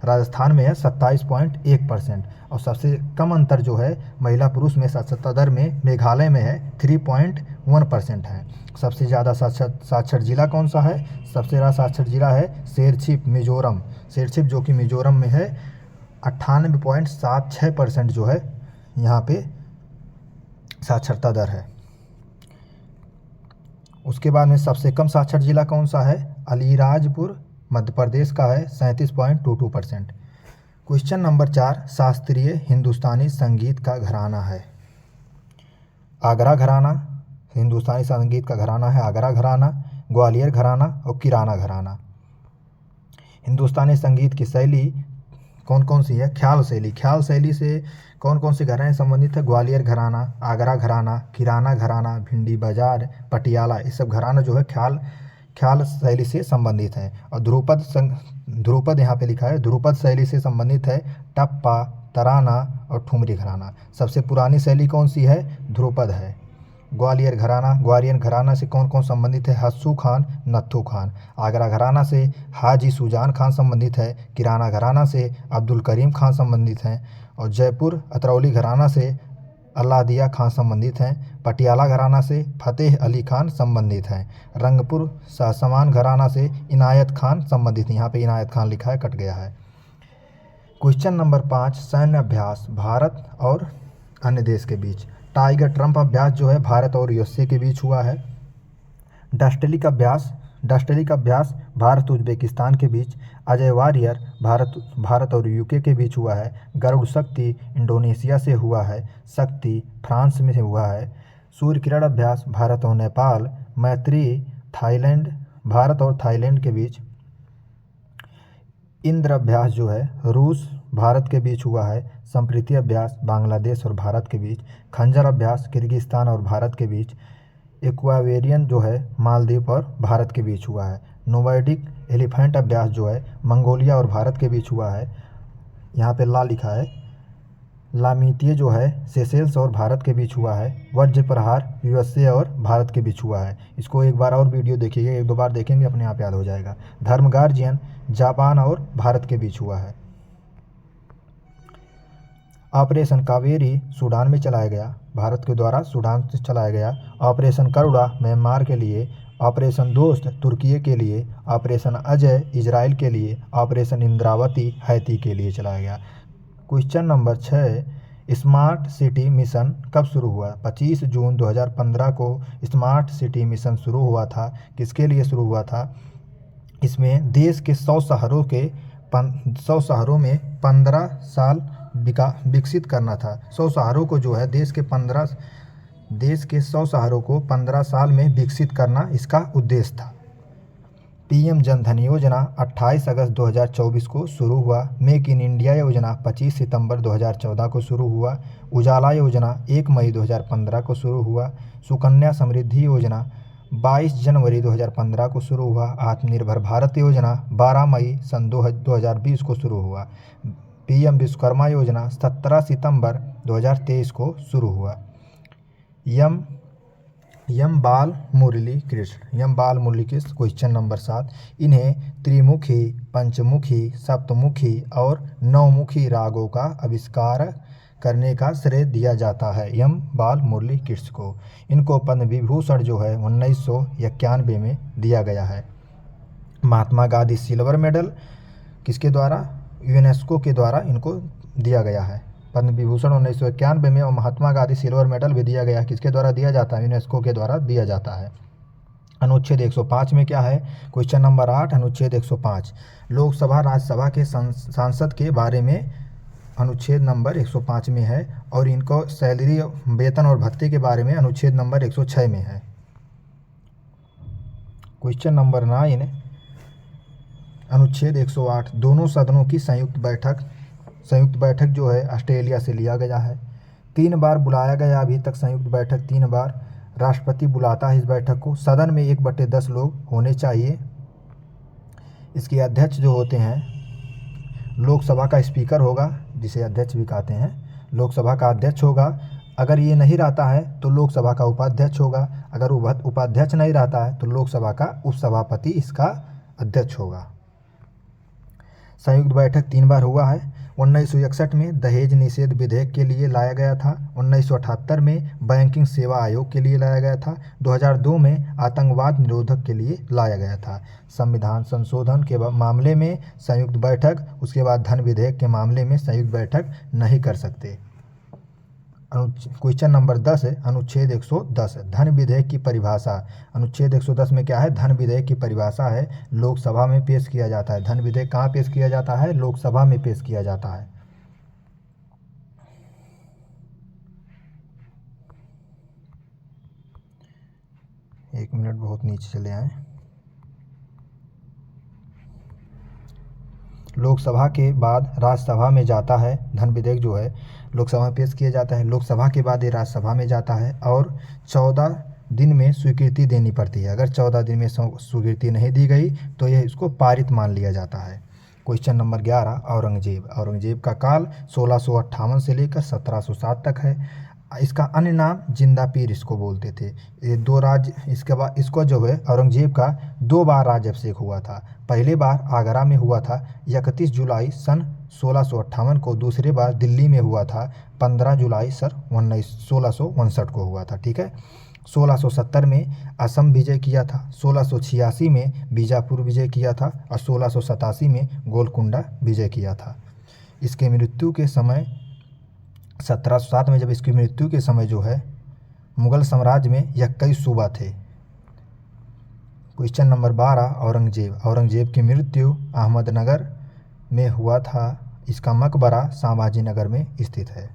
राजस्थान में है 27.1%। और सबसे कम अंतर जो है महिला पुरुष में साक्षरता दर में मेघालय में है 3.1% है। सबसे ज़्यादा साक्षर जिला कौन सा है? सबसे ज़्यादा साक्षर जिला है शेरछिप, मिजोरम। शेरछिप जो कि मिजोरम में है 98.76% जो है यहाँ पे साक्षरता दर है। उसके बाद में सबसे कम साक्षर जिला कौन सा है? अलीराजपुर मध्य प्रदेश का है 37.22%। क्वेश्चन नंबर 4, शास्त्रीय हिंदुस्तानी संगीत का घराना है। आगरा घराना, हिंदुस्तानी संगीत का घराना है आगरा घराना, ग्वालियर घराना और किराना घराना। हिंदुस्तानी संगीत की शैली कौन कौन सी है? ख्याल शैली। ख्याल शैली से कौन कौन से घराने संबंधित है? ग्वालियर घराना, आगरा घराना, किराना घराना, भिंडी बाजार, पटियाला, ये सब घराना जो है ख्याल शैली से संबंधित है। और ध्रुपद यहाँ पे लिखा है, ध्रुपद शैली से संबंधित है टप्पा, तराना और ठुमरी घराना। सबसे पुरानी शैली कौन सी है? ध्रुपद है। ग्वालियर घराना से कौन कौन संबंधित है? हस्सू खान, नत्थू खान। आगरा घराना से हाजी सुजान खान संबंधित है। किराना घराना से अब्दुल करीम खान संबंधित हैं। और जयपुर अतरौली घराना से अल्लादिया खान संबंधित हैं। पटियाला घराना से फतेह अली खान संबंधित हैं। रंगपुर शाहसमान घराना से इनायत खान संबंधित। यहाँ पे इनायत खान लिखा है, कट गया है। क्वेश्चन नंबर 5, सैन्य अभ्यास भारत और अन्य देश के बीच। टाइगर ट्रम्प अभ्यास जो है भारत और यूएसए के बीच हुआ है। डस्टली का अभ्यास भारत उज्बेकिस्तान के बीच। अजय वारियर भारत और यूके के बीच हुआ है। गरुड़ शक्ति इंडोनेशिया से हुआ है। शक्ति फ्रांस में हुआ है। सूर्य किरण अभ्यास भारत और नेपाल। मैत्री भारत और थाईलैंड के बीच। इंद्र अभ्यास जो है रूस भारत के बीच हुआ है। संप्रीति अभ्यास बांग्लादेश और भारत के बीच। खंजर अभ्यास किर्गिस्तान और भारत के बीच। इक्वावेरियन जो है मालदीव और भारत के बीच हुआ है। नोवैडिक एलिफेंट अभ्यास जो है मंगोलिया और भारत के बीच हुआ है। यहाँ पे ला लिखा है। लामीतीय जो है सेशेल्स और भारत के बीच हुआ है। वज्र प्रहार यूएसए और भारत के बीच हुआ है। इसको एक बार और वीडियो देखिएगा, एक दो बार देखेंगे अपने आप याद हो जाएगा। धर्म गार्जियन जापान और भारत के बीच हुआ है। ऑपरेशन कावेरी सूडान में चलाया गया, भारत के द्वारा सूडान से चलाया गया। ऑपरेशन करुणा म्यांमार के लिए। ऑपरेशन दोस्त तुर्की के लिए। ऑपरेशन अजय इजराइल के लिए। ऑपरेशन इंद्रावती हैती के लिए चलाया गया। Question number 6, smart city mission कब शुरू हुआ? 25 जून 2015 को स्मार्ट सिटी मिशन शुरू हुआ था। किसके लिए शुरू हुआ था? इसमें देश के 100 शहरों में 15 साल विकसित करना था। 100 शहरों को जो है देश के 100 शहरों को 15 साल में विकसित करना इसका उद्देश्य था। पीएम जनधन योजना 28 अगस्त 2024 को शुरू हुआ। मेक इन इंडिया योजना 25 सितंबर 2014 को शुरू हुआ। उजाला योजना 1 मई 2015 को शुरू हुआ। सुकन्या समृद्धि योजना 22 जनवरी 2015 को शुरू हुआ। आत्मनिर्भर भारत योजना 12 मई सन 2020 को शुरू हुआ। पीएम विश्वकर्मा योजना 17 सितंबर 2023 को शुरू हुआ। यम बाल मुरली कृष्ण क्वेश्चन नंबर 7, इन्हें त्रिमुखी, पंचमुखी, सप्तमुखी और नवमुखी रागों का आविष्कार करने का श्रेय दिया जाता है यम बाल मुरली कृष्ण को। इनको पद्म विभूषण जो है 1991 में दिया गया है। महात्मा गांधी सिल्वर मेडल किसके द्वारा? यूनेस्को के द्वारा इनको दिया गया है। पद्म विभूषण 1991 में और महात्मा गांधी सिल्वर मेडल भी दिया गया। किसके द्वारा दिया जाता है? यूनेस्को के द्वारा दिया जाता है। अनुच्छेद 105 में क्या है? क्वेश्चन नंबर 8 अनुच्छेद 105 लोकसभा राज्यसभा के सांसद के बारे में अनुच्छेद नंबर 105 में है और इनको सैलरी, वेतन और भत्ते के बारे में अनुच्छेद नंबर 106 में है। क्वेश्चन नंबर 9 अनुच्छेद 108 दोनों सदनों की संयुक्त बैठक जो है ऑस्ट्रेलिया से लिया गया है। 3 बार बुलाया गया अभी तक संयुक्त बैठक, 3 बार राष्ट्रपति बुलाता है इस बैठक को। सदन में 1/10 लोग होने चाहिए। इसके अध्यक्ष जो होते हैं, लोकसभा का स्पीकर होगा जिसे अध्यक्ष भी कहते हैं, लोकसभा का अध्यक्ष होगा। अगर ये नहीं रहता है तो लोकसभा का उपाध्यक्ष होगा। अगर उपाध्यक्ष नहीं रहता है तो लोकसभा का उपसभापति इसका अध्यक्ष होगा। संयुक्त बैठक 3 बार हुआ है। 1961 में दहेज निषेध विधेयक के लिए लाया गया था। 1978 में बैंकिंग सेवा आयोग के लिए लाया गया था। 2002 में आतंकवाद निरोधक के लिए लाया गया था। संविधान संशोधन के मामले में संयुक्त बैठक, उसके बाद धन विधेयक के मामले में संयुक्त बैठक नहीं कर सकते। क्वेश्चन नंबर 10 है अनुच्छेद 110 धन विधेयक की परिभाषा। अनुच्छेद 110 में क्या है? धन विधेयक की परिभाषा है, लोकसभा में पेश किया जाता है। धन विधेयक कहाँ पेश किया जाता है? लोकसभा में पेश किया जाता है। एक मिनट, बहुत नीचे चले आए। लोकसभा के बाद राज्यसभा में जाता है। धन विधेयक जो है लोकसभा में पेश किया जाता है, लोकसभा के बाद ये राज्यसभा में जाता है और 14 दिन में स्वीकृति देनी पड़ती है। अगर 14 दिन में स्वीकृति नहीं दी गई तो यह इसको पारित मान लिया जाता है। क्वेश्चन नंबर 11 औरंगजेब का काल 1658 से लेकर 1707 तक है। इसका अन्य नाम जिंदा पीर इसको बोलते थे। ये 2 राज्य, इसके बाद इसको जो है औरंगजेब का 2 बार राज्याभिषेक हुआ था। पहले बार आगरा में हुआ था 31 जुलाई सन 1658 को, दूसरे बार दिल्ली में हुआ था 15 जुलाई सन 1659 को हुआ था। ठीक है। 1670 में असम विजय किया था, 1686 में बीजापुर विजय किया था और 1687 में गोलकुंडा विजय किया था। इसके मृत्यु के समय 1707 में जब इसकी मृत्यु के समय जो है मुगल साम्राज्य में 21 सूबा थे। क्वेश्चन नंबर 12 औरंगजेब की मृत्यु अहमदनगर में हुआ था। इसका मकबरा संभाजी नगर में स्थित है।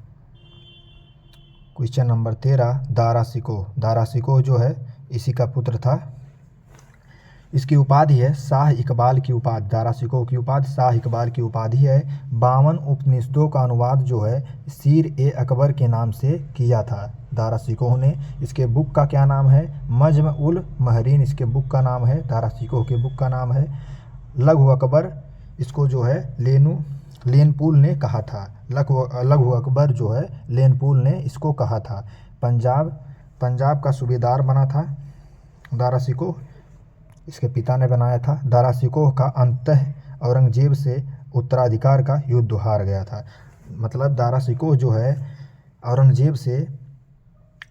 क्वेश्चन नंबर 13 दारा शिकोह जो है इसी का पुत्र था। इसकी उपाधि है शाह इकबाल की उपाधि। दारा शिकोह की उपाधि शाह इकबाल की उपाधि है। 52 उपनिषदों का अनुवाद जो है सीर-ए-अकबर के नाम से किया था दारा शिकोह ने। इसके बुक का क्या नाम है? मजम-उल-महरीन इसके बुक का नाम है। दारा शिकोह के बुक का नाम है। लघु अकबर इसको जो है लेनपूल ने कहा था। लघु अकबर जो है लेनपूल ने इसको कहा था। पंजाब का सूबेदार बना था दारा शिकोह, इसके पिता ने बनाया था। दारा शिकोह का अंततः औरंगजेब से उत्तराधिकार का युद्ध हार गया था। मतलब दारा शिकोह जो है औरंगजेब से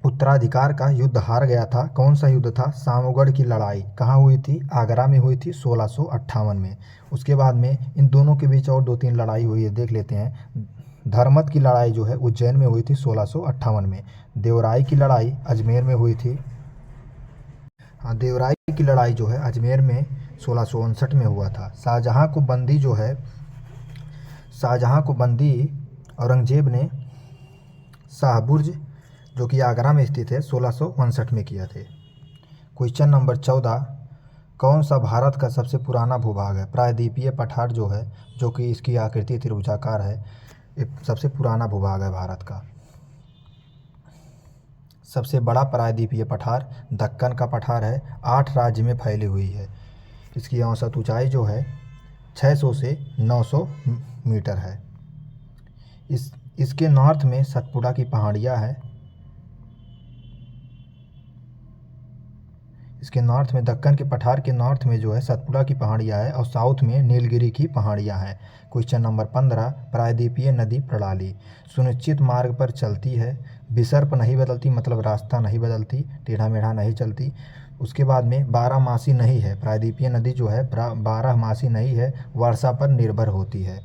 उत्तराधिकार का युद्ध हार गया था। कौन सा युद्ध था? सामोगढ़ की लड़ाई कहाँ हुई थी? आगरा में हुई थी 1658 में। उसके बाद में इन दोनों के बीच और 2-3 लड़ाई हुई है, देख लेते हैं। धर्मत की लड़ाई जो है उज्जैन में हुई थी 1658 में। देवराई की लड़ाई अजमेर में हुई थी। हाँ, देवराई की लड़ाई जो है अजमेर में 1659 में हुआ था। शाहजहाँ को बंदी औरंगजेब ने शाहबुर्ज जो कि आगरा में स्थित है 1659 में किया थे। क्वेश्चन नंबर 14 कौन सा भारत का सबसे पुराना भूभाग है? प्रायद्वीपीय पठार जो है, जो कि इसकी आकृति त्रिभुजाकार है, ये सबसे पुराना भूभाग है भारत का। सबसे बड़ा प्रायद्वीपीय पठार दक्कन का पठार है, 8 राज्य में फैली हुई है। इसकी औसत ऊंचाई जो है 600 से 900 मीटर है। इसके नॉर्थ में सतपुड़ा की पहाड़ियाँ हैं। इसके नॉर्थ में दक्कन के पठार के नॉर्थ में जो है सतपुड़ा की पहाड़ियाँ है और साउथ में नीलगिरी की पहाड़ियाँ हैं। क्वेश्चन नंबर 15, प्रायद्वीपीय नदी प्रणाली सुनिश्चित मार्ग पर चलती है, विसर्प नहीं बदलती, मतलब रास्ता नहीं बदलती, टेढ़ा मेढ़ा नहीं चलती। उसके बाद में 12मासी नहीं है। प्रायद्वीपीय नदी जो है 12मासी नहीं है, वर्षा पर निर्भर होती है।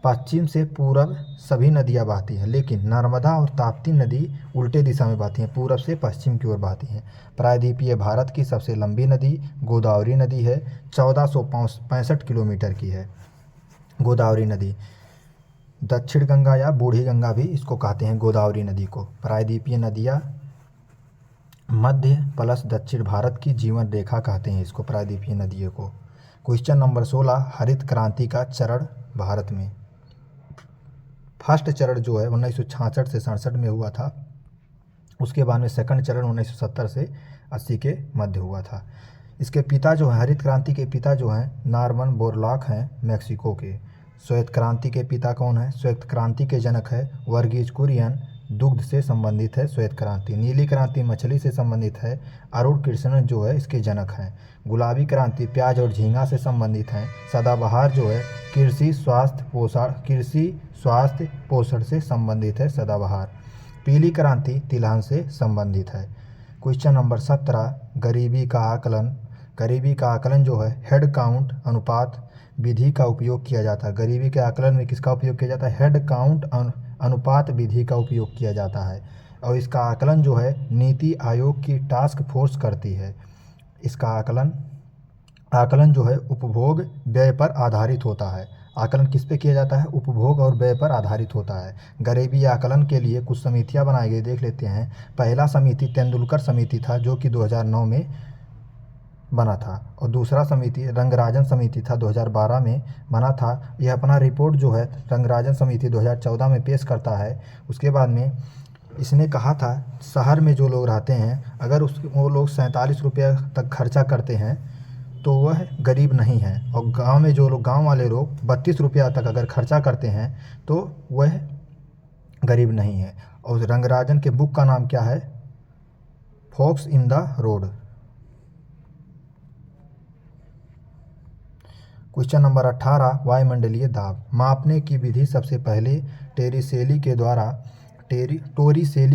पश्चिम से पूरब सभी नदियाँ बहती हैं, लेकिन नर्मदा और ताप्ती नदी उल्टे दिशा में बहती हैं, पूरब से पश्चिम की ओर बहती हैं। प्रायद्वीपीय भारत की सबसे लंबी नदी गोदावरी नदी है, 1465 किलोमीटर की है गोदावरी नदी। दक्षिण गंगा या बूढ़ी गंगा भी इसको कहते हैं, गोदावरी नदी को। प्रायद्वीपीय नदियाँ मध्य प्लस दक्षिण भारत की जीवन रेखा कहते हैं इसको, प्रायद्वीपीय नदियों को। क्वेश्चन नंबर 16, हरित क्रांति का चरण भारत में। फर्स्ट चरण जो है 1966 से 67 में हुआ था। उसके बाद में सेकंड चरण 1970 से 80 के मध्य हुआ था। इसके पिता जो हैं, हरित क्रांति के पिता जो हैं नॉर्मन बोरलॉग हैं, मैक्सिको के। श्वेत क्रांति के पिता कौन है? श्वेत क्रांति के जनक है वर्गीज कुरियन, दुग्ध से संबंधित है श्वेत क्रांति। नीली क्रांति मछली से संबंधित है, अरुण कृष्णन जो है इसके जनक हैं। गुलाबी क्रांति प्याज और झींगा से संबंधित हैं। सदाबहार जो है कृषि स्वास्थ्य पोषण से संबंधित है सदाबहार। पीली क्रांति तिलहन से संबंधित है। क्वेश्चन नंबर 17, गरीबी का आकलन। गरीबी का आकलन जो है हेड काउंट अनुपात विधि का उपयोग किया जाता है। गरीबी के आकलन में किसका उपयोग किया जाता है? हेड काउंट अनुपात विधि का उपयोग किया जाता है। और इसका आकलन जो है नीति आयोग की टास्क फोर्स करती है। इसका आकलन जो है उपभोग व्यय पर आधारित होता है। आकलन किस पे किया जाता है? उपभोग और व्यय पर आधारित होता है। गरीबी आकलन के लिए कुछ समितियां बनाई गई, देख लेते हैं। पहला समिति तेंदुलकर समिति था, जो कि 2009 में बना था। और दूसरा समिति रंगराजन समिति था, 2012 में बना था। यह अपना रिपोर्ट जो है रंगराजन समिति 2014 में पेश करता है। उसके बाद में इसने कहा था शहर में जो लोग रहते हैं, अगर वो लोग 47 रुपये तक खर्चा करते हैं तो वह गरीब नहीं है। और गांव में जो लोग, गांव वाले लोग 32 रुपया तक अगर खर्चा करते हैं तो वह गरीब नहीं है। और रंगराजन के बुक का नाम क्या है? Fox in the road. Question number 18, वायुमंडलीय दाब मापने की विधि सबसे पहले टोरिसेली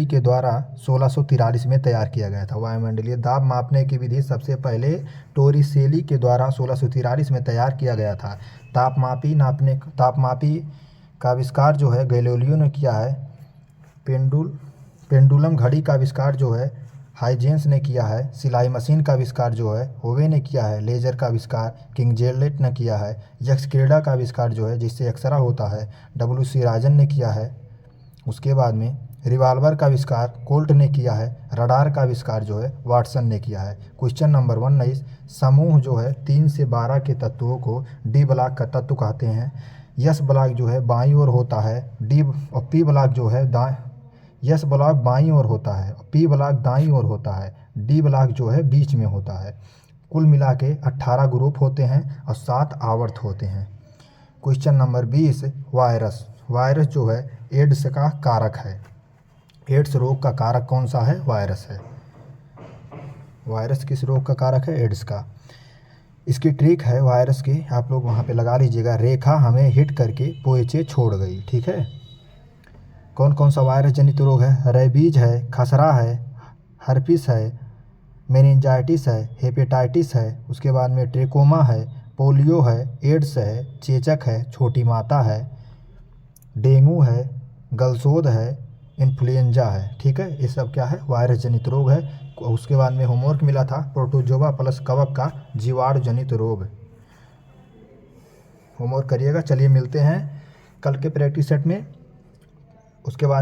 के द्वारा 1643 में तैयार किया गया था। वायुमंडलीय दाब मापने की विधि सबसे पहले टोरिसेली के द्वारा 1643 में तैयार किया गया था। तापमापी का आविष्कार जो है गैलीलियो ने किया है। पेंडुलम घड़ी का आविष्कार जो है हाइजेंस ने किया है। सिलाई मशीन का आविष्कार जो है होवे ने किया है। लेजर का आविष्कार किंग जेलेट ने किया है। यक्ष क्रीड़ा का आविष्कार जो है जिससे अक्सरा होता है WC राजन ने किया है। उसके बाद में रिवाल्वर का आविष्कार कोल्ट ने किया है। रडार का आविष्कार जो है वाटसन ने किया है। क्वेश्चन नंबर 19, समूह जो है 3 से 12 के तत्वों को डी ब्लॉक का तत्व कहते हैं। यस ब्लॉक जो है बाईं ओर होता है, डी और पी ब्लॉक जो है यस ब्लॉक बाईं ओर होता है, पी ब्लॉक दाईं ओर होता है, डी ब्लॉक जो है बीच में होता है। कुल मिला के 18 ग्रुप होते हैं और 7 आवर्त होते हैं। क्वेश्चन नंबर 20, वायरस जो है एड्स का कारक है। एड्स रोग का कारक कौन सा है? वायरस है। वायरस किस रोग का कारक है? एड्स का। इसकी ट्रिक है वायरस की, आप लोग वहाँ पे लगा लीजिएगा। रेखा हमें हिट करके पोएचे छोड़ गई, ठीक है। कौन कौन सा वायरस जनित रोग है? रेबीज है, खसरा है, हर्पिस है, मेनिंजाइटिस है, हेपेटाइटिस है। उसके बाद में ट्रेकोमा है, पोलियो है, एड्स है, चेचक है, छोटी माता है, डेंगू है, गलसोद है, इन्फ्लुएंजा है, ठीक है। ये सब क्या है? वायरस जनित रोग है। उसके बाद में होमवर्क मिला था प्रोटोजोआ प्लस कवक का जीवाणु जनित रोग। होमवर्क करिएगा। चलिए मिलते हैं कल के प्रैक्टिस सेट में। उसके बाद